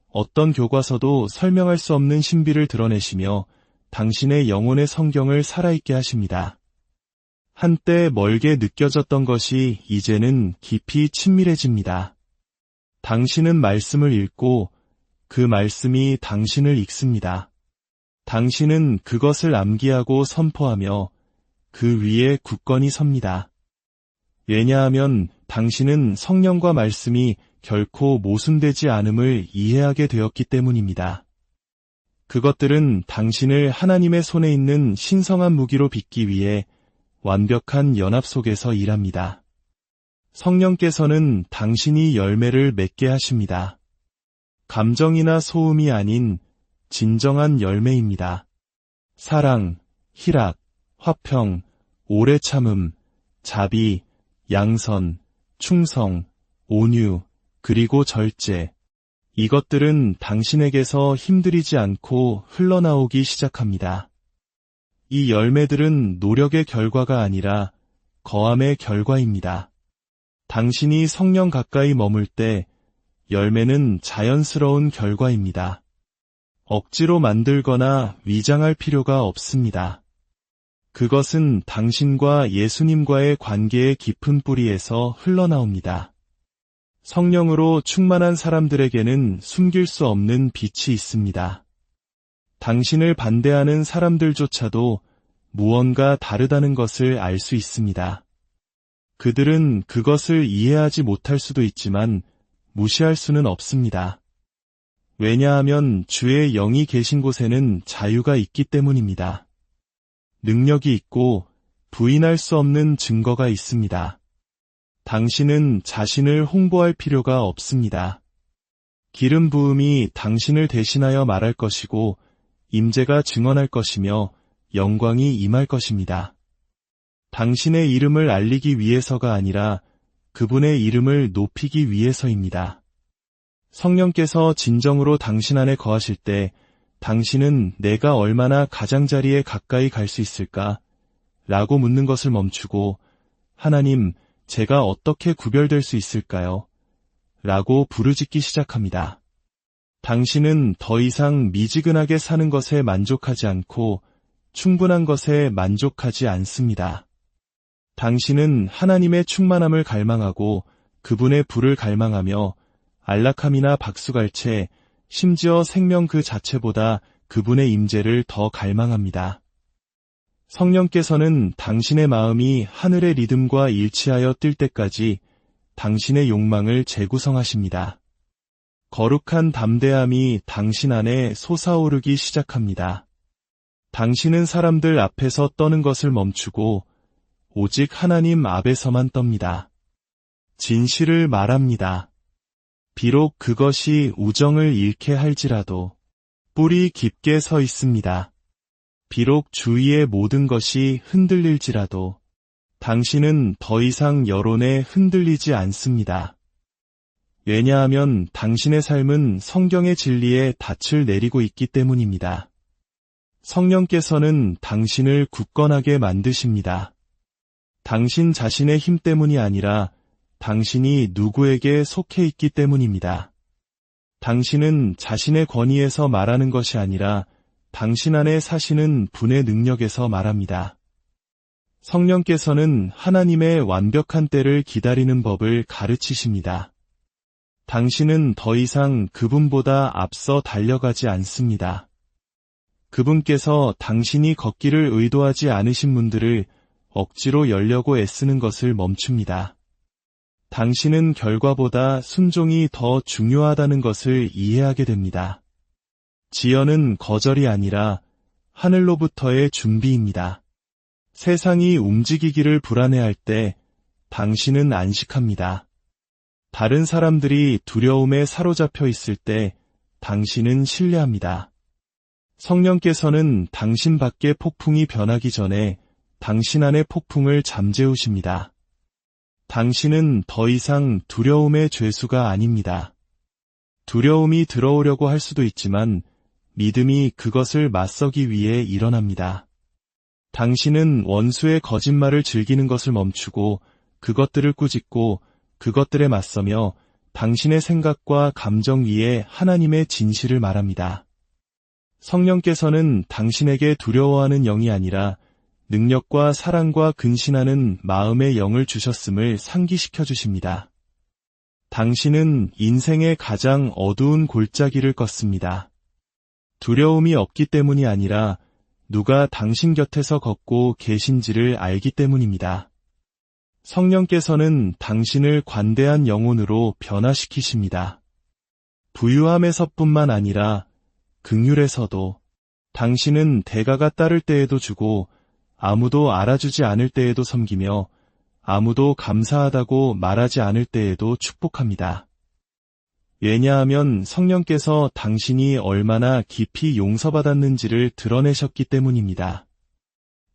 어떤 교과서도 설명할 수 없는 신비를 드러내시며 당신의 영혼의 성경을 살아있게 하십니다. 한때 멀게 느껴졌던 것이 이제는 깊이 친밀해집니다. 당신은 말씀을 읽고 그 말씀이 당신을 읽습니다. 당신은 그것을 암기하고 선포하며 그 위에 굳건히 섭니다. 왜냐하면 당신은 성령과 말씀이 결코 모순되지 않음을 이해하게 되었기 때문입니다. 그것들은 당신을 하나님의 손에 있는 신성한 무기로 빚기 위해 완벽한 연합 속에서 일합니다. 성령께서는 당신이 열매를 맺게 하십니다. 감정이나 소음이 아닌 진정한 열매입니다. 사랑, 희락, 화평, 오래 참음, 자비, 양선, 충성, 온유, 그리고 절제. 이것들은 당신에게서 힘들이지 않고 흘러나오기 시작합니다. 이 열매들은 노력의 결과가 아니라 거함의 결과입니다. 당신이 성령 가까이 머물 때 열매는 자연스러운 결과입니다. 억지로 만들거나 위장할 필요가 없습니다. 그것은 당신과 예수님과의 관계의 깊은 뿌리에서 흘러나옵니다. 성령으로 충만한 사람들에게는 숨길 수 없는 빛이 있습니다. 당신을 반대하는 사람들조차도 무언가 다르다는 것을 알 수 있습니다. 그들은 그것을 이해하지 못할 수도 있지만 무시할 수는 없습니다. 왜냐하면 주의 영이 계신 곳에는 자유가 있기 때문입니다. 능력이 있고 부인할 수 없는 증거가 있습니다. 당신은 자신을 홍보할 필요가 없습니다. 기름 부음이 당신을 대신하여 말할 것이고 임재가 증언할 것이며 영광이 임할 것입니다. 당신의 이름을 알리기 위해서가 아니라 그분의 이름을 높이기 위해서입니다. 성령께서 진정으로 당신 안에 거하실 때 당신은 내가 얼마나 가장자리에 가까이 갈 수 있을까? 라고 묻는 것을 멈추고 하나님, 제가 어떻게 구별될 수 있을까요? 라고 부르짖기 시작합니다. 당신은 더 이상 미지근하게 사는 것에 만족하지 않고 충분한 것에 만족하지 않습니다. 당신은 하나님의 충만함을 갈망하고 그분의 불을 갈망하며 안락함이나 박수갈채, 심지어 생명 그 자체보다 그분의 임재를 더 갈망합니다. 성령께서는 당신의 마음이 하늘의 리듬과 일치하여 뛸 때까지 당신의 욕망을 재구성하십니다. 거룩한 담대함이 당신 안에 솟아오르기 시작합니다. 당신은 사람들 앞에서 떠는 것을 멈추고 오직 하나님 앞에서만 떱니다. 진실을 말합니다. 비록 그것이 우정을 잃게 할지라도 뿌리 깊게 서 있습니다. 비록 주위의 모든 것이 흔들릴지라도 당신은 더 이상 여론에 흔들리지 않습니다. 왜냐하면 당신의 삶은 성경의 진리에 닻을 내리고 있기 때문입니다. 성령께서는 당신을 굳건하게 만드십니다. 당신 자신의 힘 때문이 아니라 당신이 누구에게 속해 있기 때문입니다. 당신은 자신의 권위에서 말하는 것이 아니라 당신 안에 사시는 분의 능력에서 말합니다. 성령께서는 하나님의 완벽한 때를 기다리는 법을 가르치십니다. 당신은 더 이상 그분보다 앞서 달려가지 않습니다. 그분께서 당신이 걷기를 의도하지 않으신 문들을 억지로 열려고 애쓰는 것을 멈춥니다. 당신은 결과보다 순종이 더 중요하다는 것을 이해하게 됩니다. 지연은 거절이 아니라 하늘로부터의 준비입니다. 세상이 움직이기를 불안해할 때 당신은 안식합니다. 다른 사람들이 두려움에 사로잡혀 있을 때 당신은 신뢰합니다. 성령께서는 당신 밖의 폭풍이 변하기 전에 당신 안의 폭풍을 잠재우십니다. 당신은 더 이상 두려움의 죄수가 아닙니다. 두려움이 들어오려고 할 수도 있지만 믿음이 그것을 맞서기 위해 일어납니다. 당신은 원수의 거짓말을 즐기는 것을 멈추고 그것들을 꾸짖고 그것들에 맞서며 당신의 생각과 감정 위에 하나님의 진실을 말합니다. 성령께서는 당신에게 두려워하는 영이 아니라 능력과 사랑과 근신하는 마음의 영을 주셨음을 상기시켜 주십니다. 당신은 인생의 가장 어두운 골짜기를 껐습니다. 두려움이 없기 때문이 아니라 누가 당신 곁에서 걷고 계신지를 알기 때문입니다. 성령께서는 당신을 관대한 영혼으로 변화시키십니다. 부유함에서뿐만 아니라 긍휼에서도 당신은 대가가 따를 때에도 주고 아무도 알아주지 않을 때에도 섬기며 아무도 감사하다고 말하지 않을 때에도 축복합니다. 왜냐하면 성령께서 당신이 얼마나 깊이 용서받았는지를 드러내셨기 때문입니다.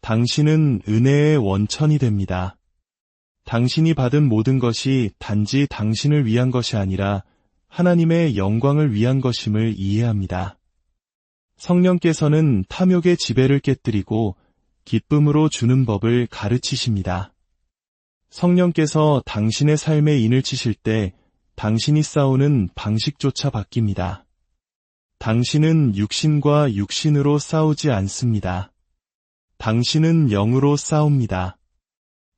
당신은 은혜의 원천이 됩니다. 당신이 받은 모든 것이 단지 당신을 위한 것이 아니라 하나님의 영광을 위한 것임을 이해합니다. 성령께서는 탐욕의 지배를 깨뜨리고 기쁨으로 주는 법을 가르치십니다. 성령께서 당신의 삶에 인을 치실 때 당신이 싸우는 방식조차 바뀝니다. 당신은 육신과 육신으로 싸우지 않습니다. 당신은 영으로 싸웁니다.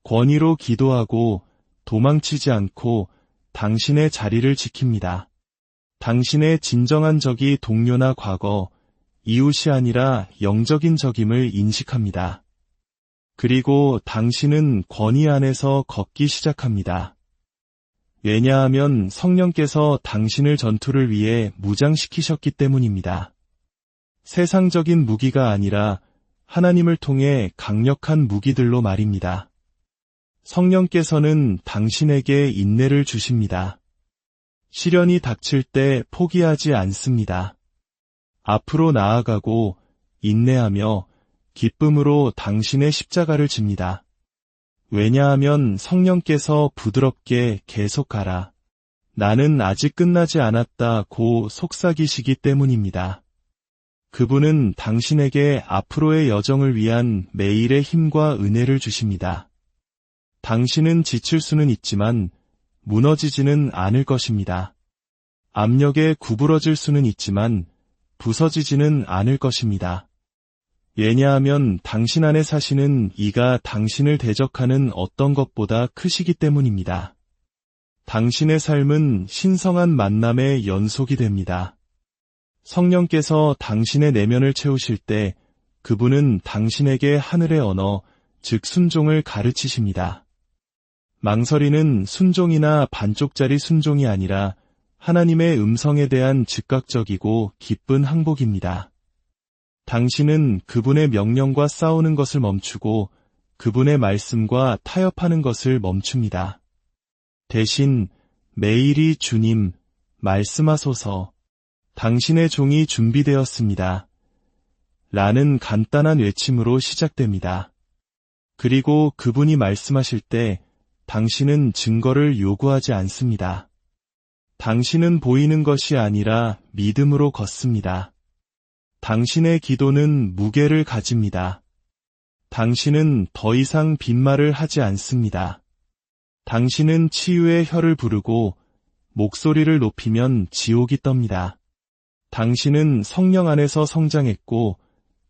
권위로 기도하고 도망치지 않고 당신의 자리를 지킵니다. 당신의 진정한 적이 동료나 과거, 이웃이 아니라 영적인 적임을 인식합니다. 그리고 당신은 권위 안에서 걷기 시작합니다. 왜냐하면 성령께서 당신을 전투를 위해 무장시키셨기 때문입니다. 세상적인 무기가 아니라 하나님을 통해 강력한 무기들로 말입니다. 성령께서는 당신에게 인내를 주십니다. 시련이 닥칠 때 포기하지 않습니다. 앞으로 나아가고 인내하며 기쁨으로 당신의 십자가를 집니다. 왜냐하면 성령께서 부드럽게 계속 가라. 나는 아직 끝나지 않았다고 속삭이시기 때문입니다. 그분은 당신에게 앞으로의 여정을 위한 매일의 힘과 은혜를 주십니다. 당신은 지칠 수는 있지만 무너지지는 않을 것입니다. 압력에 구부러질 수는 있지만 부서지지는 않을 것입니다. 왜냐하면 당신 안에 사시는 이가 당신을 대적하는 어떤 것보다 크시기 때문입니다. 당신의 삶은 신성한 만남의 연속이 됩니다. 성령께서 당신의 내면을 채우실 때 그분은 당신에게 하늘의 언어, 즉 순종을 가르치십니다. 망설이는 순종이나 반쪽짜리 순종이 아니라 하나님의 음성에 대한 즉각적이고 기쁜 항복입니다. 당신은 그분의 명령과 싸우는 것을 멈추고 그분의 말씀과 타협하는 것을 멈춥니다. 대신 매일이 주님, 말씀하소서, 당신의 종이 준비되었습니다. 라는 간단한 외침으로 시작됩니다. 그리고 그분이 말씀하실 때 당신은 증거를 요구하지 않습니다. 당신은 보이는 것이 아니라 믿음으로 걷습니다. 당신의 기도는 무게를 가집니다. 당신은 더 이상 빈말을 하지 않습니다. 당신은 치유의 혀를 부르고 목소리를 높이면 지옥이 떱니다. 당신은 성령 안에서 성장했고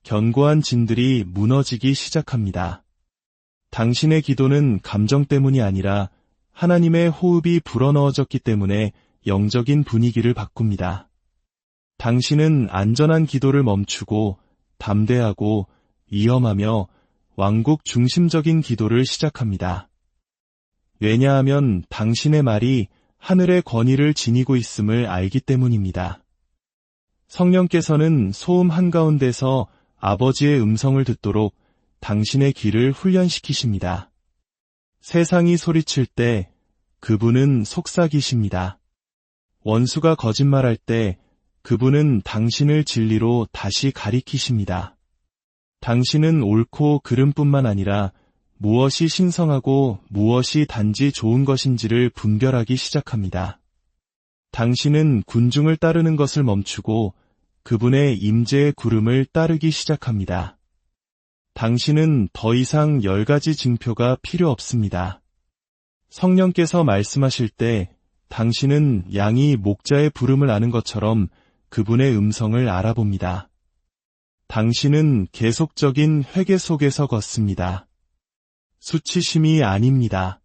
견고한 진들이 무너지기 시작합니다. 당신의 기도는 감정 때문이 아니라 하나님의 호흡이 불어넣어졌기 때문에 영적인 분위기를 바꿉니다. 당신은 안전한 기도를 멈추고 담대하고 위험하며 왕국 중심적인 기도를 시작합니다. 왜냐하면 당신의 말이 하늘의 권위를 지니고 있음을 알기 때문입니다. 성령께서는 소음 한가운데서 아버지의 음성을 듣도록 당신의 귀를 훈련시키십니다. 세상이 소리칠 때 그분은 속삭이십니다. 원수가 거짓말할 때 그분은 당신을 진리로 다시 가리키십니다. 당신은 옳고 그름뿐만 아니라 무엇이 신성하고 무엇이 단지 좋은 것인지를 분별하기 시작합니다. 당신은 군중을 따르는 것을 멈추고 그분의 임재의 구름을 따르기 시작합니다. 당신은 더 이상 10가지 징표가 필요 없습니다. 성령께서 말씀하실 때 당신은 양이 목자의 부름을 아는 것처럼 그분의 음성을 알아봅니다. 당신은 계속적인 회개 속에서 걷습니다. 수치심이 아닙니다.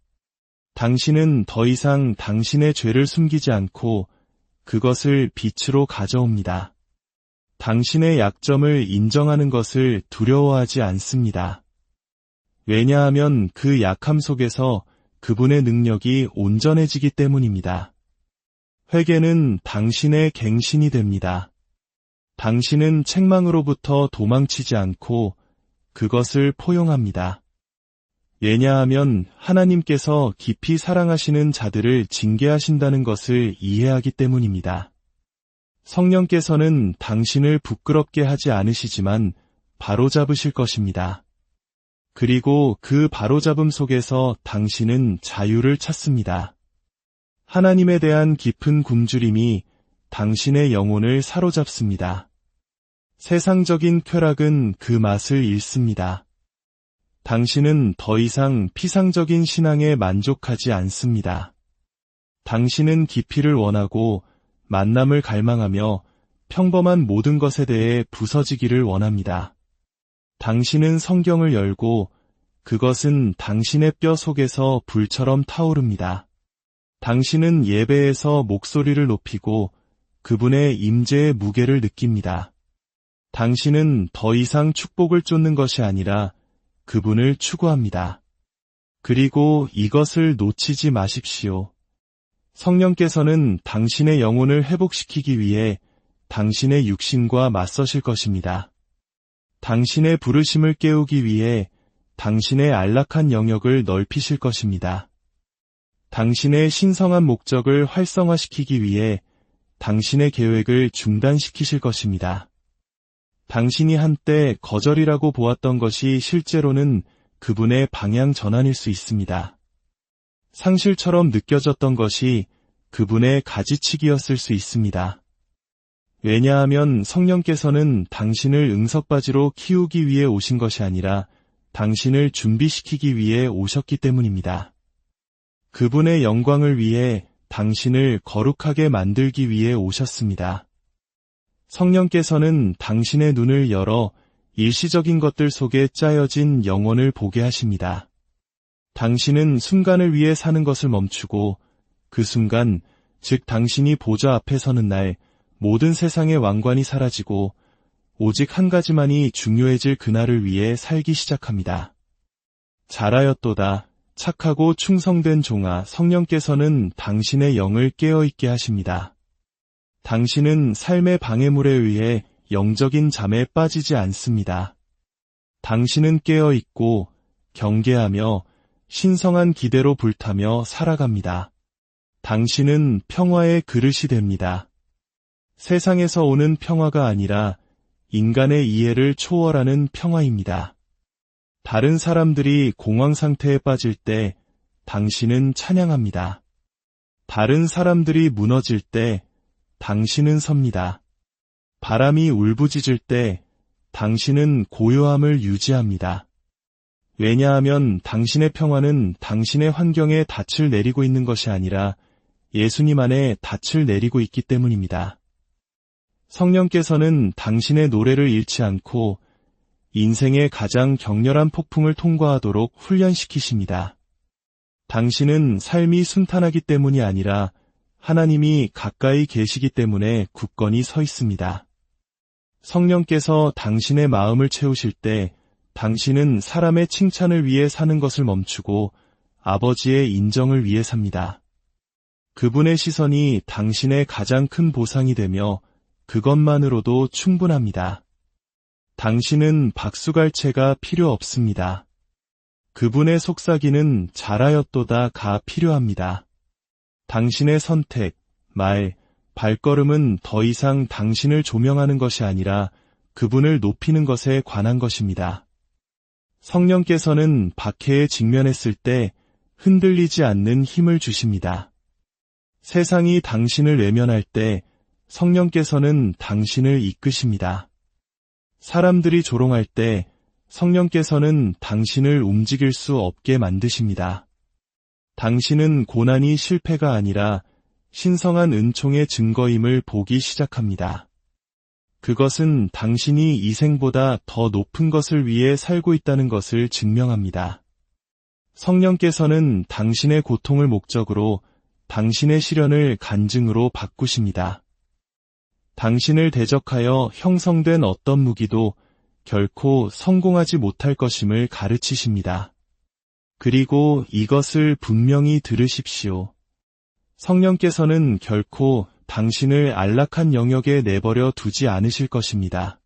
당신은 더 이상 당신의 죄를 숨기지 않고 그것을 빛으로 가져옵니다. 당신의 약점을 인정하는 것을 두려워하지 않습니다. 왜냐하면 그 약함 속에서 그분의 능력이 온전해지기 때문입니다. 회개는 당신의 갱신이 됩니다. 당신은 책망으로부터 도망치지 않고 그것을 포용합니다. 왜냐하면 하나님께서 깊이 사랑하시는 자들을 징계하신다는 것을 이해하기 때문입니다. 성령께서는 당신을 부끄럽게 하지 않으시지만 바로잡으실 것입니다. 그리고 그 바로잡음 속에서 당신은 자유를 찾습니다. 하나님에 대한 깊은 굶주림이 당신의 영혼을 사로잡습니다. 세상적인 쾌락은 그 맛을 잃습니다. 당신은 더 이상 피상적인 신앙에 만족하지 않습니다. 당신은 깊이를 원하고 만남을 갈망하며 평범한 모든 것에 대해 부서지기를 원합니다. 당신은 성경을 열고 그것은 당신의 뼈 속에서 불처럼 타오릅니다. 당신은 예배에서 목소리를 높이고 그분의 임재의 무게를 느낍니다. 당신은 더 이상 축복을 쫓는 것이 아니라 그분을 추구합니다. 그리고 이것을 놓치지 마십시오. 성령께서는 당신의 영혼을 회복시키기 위해 당신의 육신과 맞서실 것입니다. 당신의 부르심을 깨우기 위해 당신의 안락한 영역을 넓히실 것입니다. 당신의 신성한 목적을 활성화시키기 위해 당신의 계획을 중단시키실 것입니다. 당신이 한때 거절이라고 보았던 것이 실제로는 그분의 방향 전환일 수 있습니다. 상실처럼 느껴졌던 것이 그분의 가지치기였을 수 있습니다. 왜냐하면 성령께서는 당신을 응석바지로 키우기 위해 오신 것이 아니라 당신을 준비시키기 위해 오셨기 때문입니다. 그분의 영광을 위해 당신을 거룩하게 만들기 위해 오셨습니다. 성령께서는 당신의 눈을 열어 일시적인 것들 속에 짜여진 영혼을 보게 하십니다. 당신은 순간을 위해 사는 것을 멈추고 그 순간, 즉 당신이 보좌 앞에 서는 날 모든 세상의 왕관이 사라지고 오직 한 가지만이 중요해질 그날을 위해 살기 시작합니다. 잘하였도다. 착하고 충성된 종아, 성령께서는 당신의 영을 깨어있게 하십니다. 당신은 삶의 방해물에 의해 영적인 잠에 빠지지 않습니다. 당신은 깨어있고 경계하며 신성한 기대로 불타며 살아갑니다. 당신은 평화의 그릇이 됩니다. 세상에서 오는 평화가 아니라 인간의 이해를 초월하는 평화입니다. 다른 사람들이 공황 상태에 빠질 때 당신은 찬양합니다. 다른 사람들이 무너질 때 당신은 섭니다. 바람이 울부짖을 때 당신은 고요함을 유지합니다. 왜냐하면 당신의 평화는 당신의 환경에 닻을 내리고 있는 것이 아니라 예수님 안에 닻을 내리고 있기 때문입니다. 성령께서는 당신의 노래를 잃지 않고 인생의 가장 격렬한 폭풍을 통과하도록 훈련시키십니다. 당신은 삶이 순탄하기 때문이 아니라 하나님이 가까이 계시기 때문에 굳건히 서 있습니다. 성령께서 당신의 마음을 채우실 때 당신은 사람의 칭찬을 위해 사는 것을 멈추고 아버지의 인정을 위해 삽니다. 그분의 시선이 당신의 가장 큰 보상이 되며 그것만으로도 충분합니다. 당신은 박수갈채가 필요 없습니다. 그분의 속삭이는 잘하였도다가 필요합니다. 당신의 선택, 말, 발걸음은 더 이상 당신을 조명하는 것이 아니라 그분을 높이는 것에 관한 것입니다. 성령께서는 박해에 직면했을 때 흔들리지 않는 힘을 주십니다. 세상이 당신을 외면할 때 성령께서는 당신을 이끄십니다. 사람들이 조롱할 때 성령께서는 당신을 움직일 수 없게 만드십니다. 당신은 고난이 실패가 아니라 신성한 은총의 증거임을 보기 시작합니다. 그것은 당신이 이 생보다 더 높은 것을 위해 살고 있다는 것을 증명합니다. 성령께서는 당신의 고통을 목적으로 당신의 시련을 간증으로 바꾸십니다. 당신을 대적하여 형성된 어떤 무기도 결코 성공하지 못할 것임을 가르치십니다. 그리고 이것을 분명히 들으십시오. 성령께서는 결코 당신을 안락한 영역에 내버려 두지 않으실 것입니다.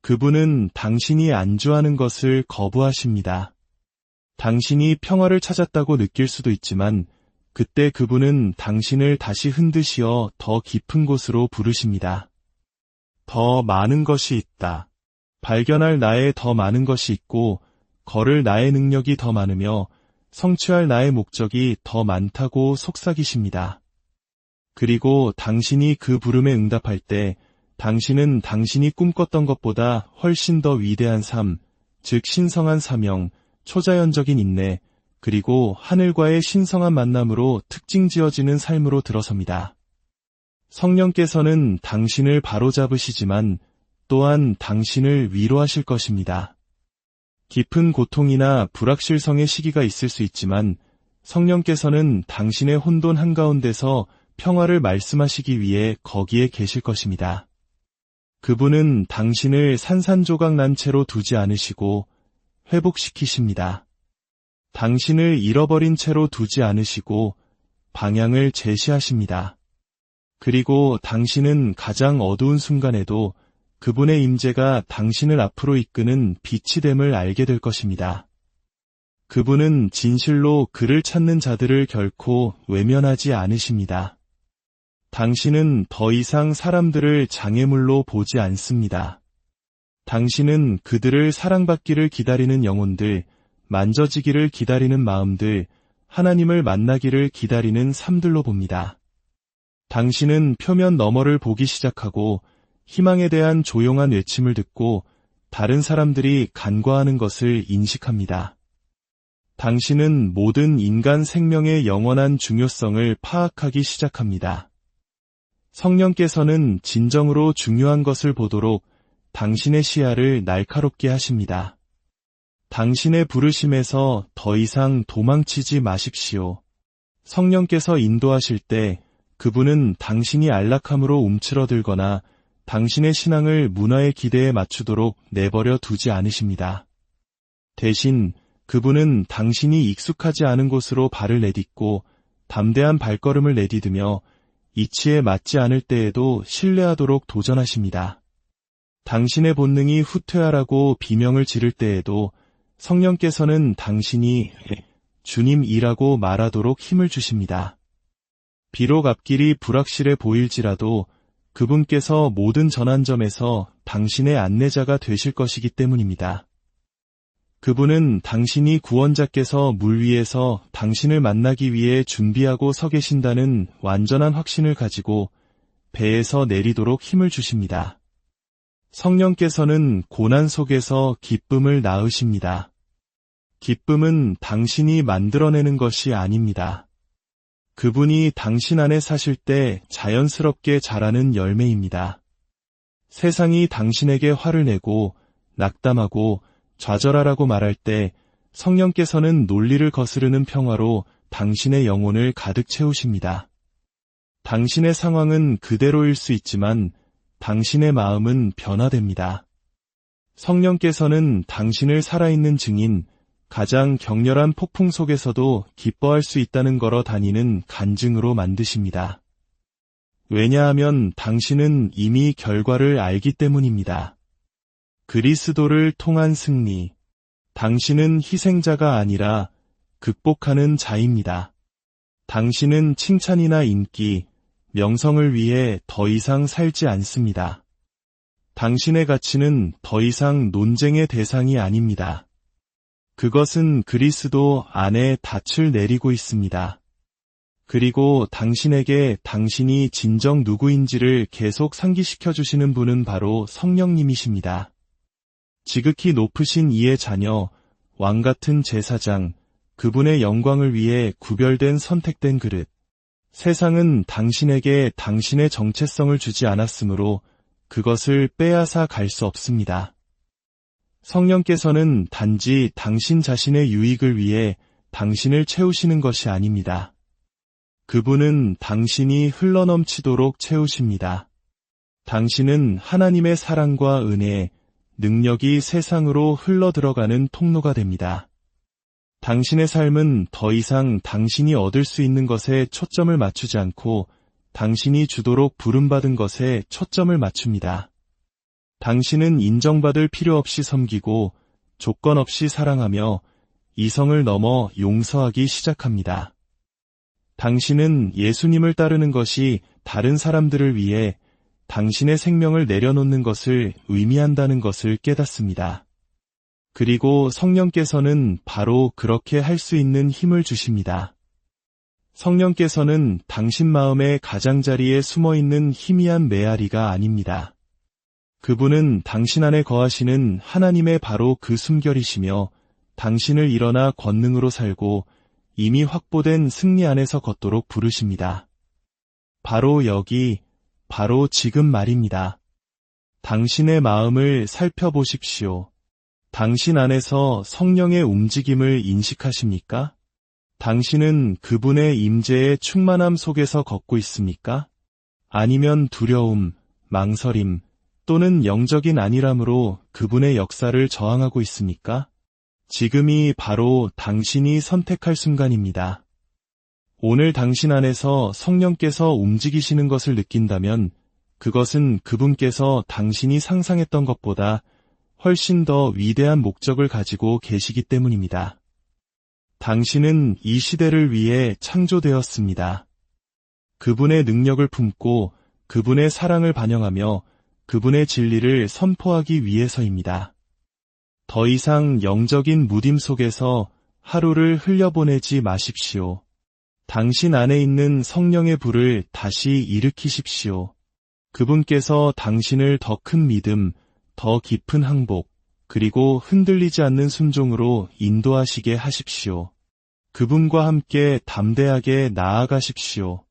그분은 당신이 안주하는 것을 거부하십니다. 당신이 평화를 찾았다고 느낄 수도 있지만 그때 그분은 당신을 다시 흔드시어 더 깊은 곳으로 부르십니다. 더 많은 것이 있다. 발견할 나의 더 많은 것이 있고 걸을 나의 능력이 더 많으며 성취할 나의 목적이 더 많다고 속삭이십니다. 그리고 당신이 그 부름에 응답할 때 당신은 당신이 꿈꿨던 것보다 훨씬 더 위대한 삶, 즉 신성한 사명, 초자연적인 인내, 그리고 하늘과의 신성한 만남으로 특징 지어지는 삶으로 들어섭니다. 성령께서는 당신을 바로잡으시지만 또한 당신을 위로하실 것입니다. 깊은 고통이나 불확실성의 시기가 있을 수 있지만 성령께서는 당신의 혼돈 한가운데서 평화를 말씀하시기 위해 거기에 계실 것입니다. 그분은 당신을 산산조각 난 채로 두지 않으시고 회복시키십니다. 당신을 잃어버린 채로 두지 않으시고 방향을 제시하십니다. 그리고 당신은 가장 어두운 순간에도 그분의 임재가 당신을 앞으로 이끄는 빛이 됨을 알게 될 것입니다. 그분은 진실로 그를 찾는 자들을 결코 외면하지 않으십니다. 당신은 더 이상 사람들을 장애물로 보지 않습니다. 당신은 그들을 사랑받기를 기다리는 영혼들, 만져지기를 기다리는 마음들, 하나님을 만나기를 기다리는 삶들로 봅니다. 당신은 표면 너머를 보기 시작하고 희망에 대한 조용한 외침을 듣고 다른 사람들이 간과하는 것을 인식합니다. 당신은 모든 인간 생명의 영원한 중요성을 파악하기 시작합니다. 성령께서는 진정으로 중요한 것을 보도록 당신의 시야를 날카롭게 하십니다. 당신의 부르심에서 더 이상 도망치지 마십시오. 성령께서 인도하실 때 그분은 당신이 안락함으로 움츠러들거나 당신의 신앙을 문화의 기대에 맞추도록 내버려 두지 않으십니다. 대신 그분은 당신이 익숙하지 않은 곳으로 발을 내딛고 담대한 발걸음을 내디디며 이치에 맞지 않을 때에도 신뢰하도록 도전하십니다. 당신의 본능이 후퇴하라고 비명을 지를 때에도 성령께서는 당신이 주님이라고 말하도록 힘을 주십니다. 비록 앞길이 불확실해 보일지라도 그분께서 모든 전환점에서 당신의 안내자가 되실 것이기 때문입니다. 그분은 당신이 구원자께서 물 위에서 당신을 만나기 위해 준비하고 서 계신다는 완전한 확신을 가지고 배에서 내리도록 힘을 주십니다. 성령께서는 고난 속에서 기쁨을 낳으십니다. 기쁨은 당신이 만들어내는 것이 아닙니다. 그분이 당신 안에 사실 때 자연스럽게 자라는 열매입니다. 세상이 당신에게 화를 내고 낙담하고 좌절하라고 말할 때 성령께서는 논리를 거스르는 평화로 당신의 영혼을 가득 채우십니다. 당신의 상황은 그대로일 수 있지만 당신의 마음은 변화됩니다. 성령께서는 당신을 살아있는 증인, 가장 격렬한 폭풍 속에서도 기뻐할 수 있다는 걸어 다니는 간증으로 만드십니다. 왜냐하면 당신은 이미 결과를 알기 때문입니다. 그리스도를 통한 승리. 당신은 희생자가 아니라 극복하는 자입니다. 당신은 칭찬이나 인기, 명성을 위해 더 이상 살지 않습니다. 당신의 가치는 더 이상 논쟁의 대상이 아닙니다. 그것은 그리스도 안에 닻을 내리고 있습니다. 그리고 당신에게 당신이 진정 누구인지를 계속 상기시켜 주시는 분은 바로 성령님이십니다. 지극히 높으신 이의 자녀, 왕같은 제사장, 그분의 영광을 위해 구별된 선택된 그릇. 세상은 당신에게 당신의 정체성을 주지 않았으므로 그것을 빼앗아 갈 수 없습니다. 성령께서는 단지 당신 자신의 유익을 위해 당신을 채우시는 것이 아닙니다. 그분은 당신이 흘러넘치도록 채우십니다. 당신은 하나님의 사랑과 은혜, 능력이 세상으로 흘러들어가는 통로가 됩니다. 당신의 삶은 더 이상 당신이 얻을 수 있는 것에 초점을 맞추지 않고 당신이 주도록 부름받은 것에 초점을 맞춥니다. 당신은 인정받을 필요 없이 섬기고 조건 없이 사랑하며 이성을 넘어 용서하기 시작합니다. 당신은 예수님을 따르는 것이 다른 사람들을 위해 당신의 생명을 내려놓는 것을 의미한다는 것을 깨닫습니다. 그리고 성령께서는 바로 그렇게 할 수 있는 힘을 주십니다. 성령께서는 당신 마음의 가장자리에 숨어있는 희미한 메아리가 아닙니다. 그분은 당신 안에 거하시는 하나님의 바로 그 숨결이시며 당신을 일어나 권능으로 살고 이미 확보된 승리 안에서 걷도록 부르십니다. 바로 여기, 바로 지금 말입니다. 당신의 마음을 살펴보십시오. 당신 안에서 성령의 움직임을 인식하십니까? 당신은 그분의 임재의 충만함 속에서 걷고 있습니까? 아니면 두려움, 망설임 또는 영적인 안일함으로 그분의 역사를 저항하고 있습니까? 지금이 바로 당신이 선택할 순간입니다. 오늘 당신 안에서 성령께서 움직이시는 것을 느낀다면 그것은 그분께서 당신이 상상했던 것보다 훨씬 더 위대한 목적을 가지고 계시기 때문입니다. 당신은 이 시대를 위해 창조되었습니다. 그분의 능력을 품고 그분의 사랑을 반영하며 그분의 진리를 선포하기 위해서입니다. 더 이상 영적인 무딤 속에서 하루를 흘려보내지 마십시오. 당신 안에 있는 성령의 불을 다시 일으키십시오. 그분께서 당신을 더 큰 믿음, 더 깊은 항복, 그리고 흔들리지 않는 순종으로 인도하시게 하십시오. 그분과 함께 담대하게 나아가십시오.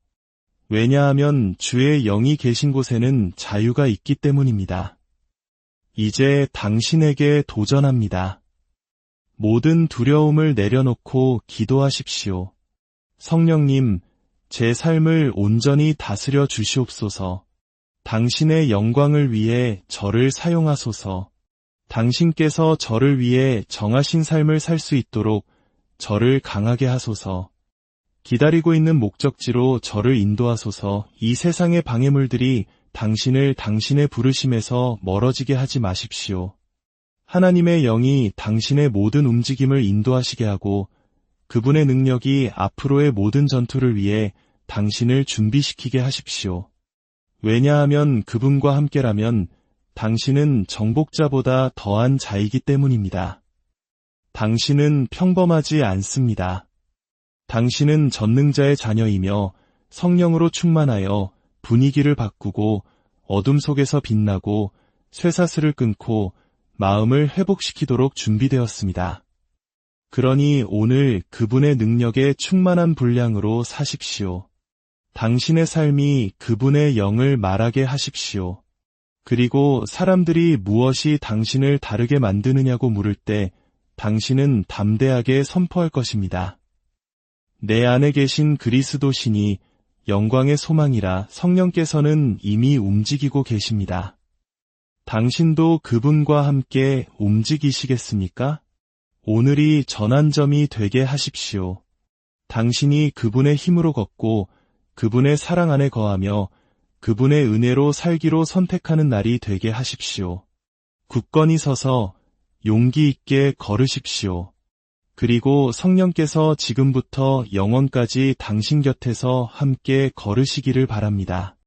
왜냐하면 주의 영이 계신 곳에는 자유가 있기 때문입니다. 이제 당신에게 도전합니다. 모든 두려움을 내려놓고 기도하십시오. 성령님, 제 삶을 온전히 다스려 주시옵소서. 당신의 영광을 위해 저를 사용하소서. 당신께서 저를 위해 정하신 삶을 살 수 있도록 저를 강하게 하소서. 기다리고 있는 목적지로 저를 인도하소서. 이 세상의 방해물들이 당신을 당신의 부르심에서 멀어지게 하지 마십시오. 하나님의 영이 당신의 모든 움직임을 인도하시게 하고 그분의 능력이 앞으로의 모든 전투를 위해 당신을 준비시키게 하십시오. 왜냐하면 그분과 함께라면 당신은 정복자보다 더한 자이기 때문입니다. 당신은 평범하지 않습니다. 당신은 전능자의 자녀이며 성령으로 충만하여 분위기를 바꾸고 어둠 속에서 빛나고 쇠사슬을 끊고 마음을 회복시키도록 준비되었습니다. 그러니 오늘 그분의 능력에 충만한 분량으로 사십시오. 당신의 삶이 그분의 영을 말하게 하십시오. 그리고 사람들이 무엇이 당신을 다르게 만드느냐고 물을 때 당신은 담대하게 선포할 것입니다. 내 안에 계신 그리스도 신이 영광의 소망이라 성령께서는 이미 움직이고 계십니다. 당신도 그분과 함께 움직이시겠습니까? 오늘이 전환점이 되게 하십시오. 당신이 그분의 힘으로 걷고 그분의 사랑 안에 거하며 그분의 은혜로 살기로 선택하는 날이 되게 하십시오. 굳건히 서서 용기 있게 걸으십시오. 그리고 성령께서 지금부터 영원까지 당신 곁에서 함께 걸으시기를 바랍니다.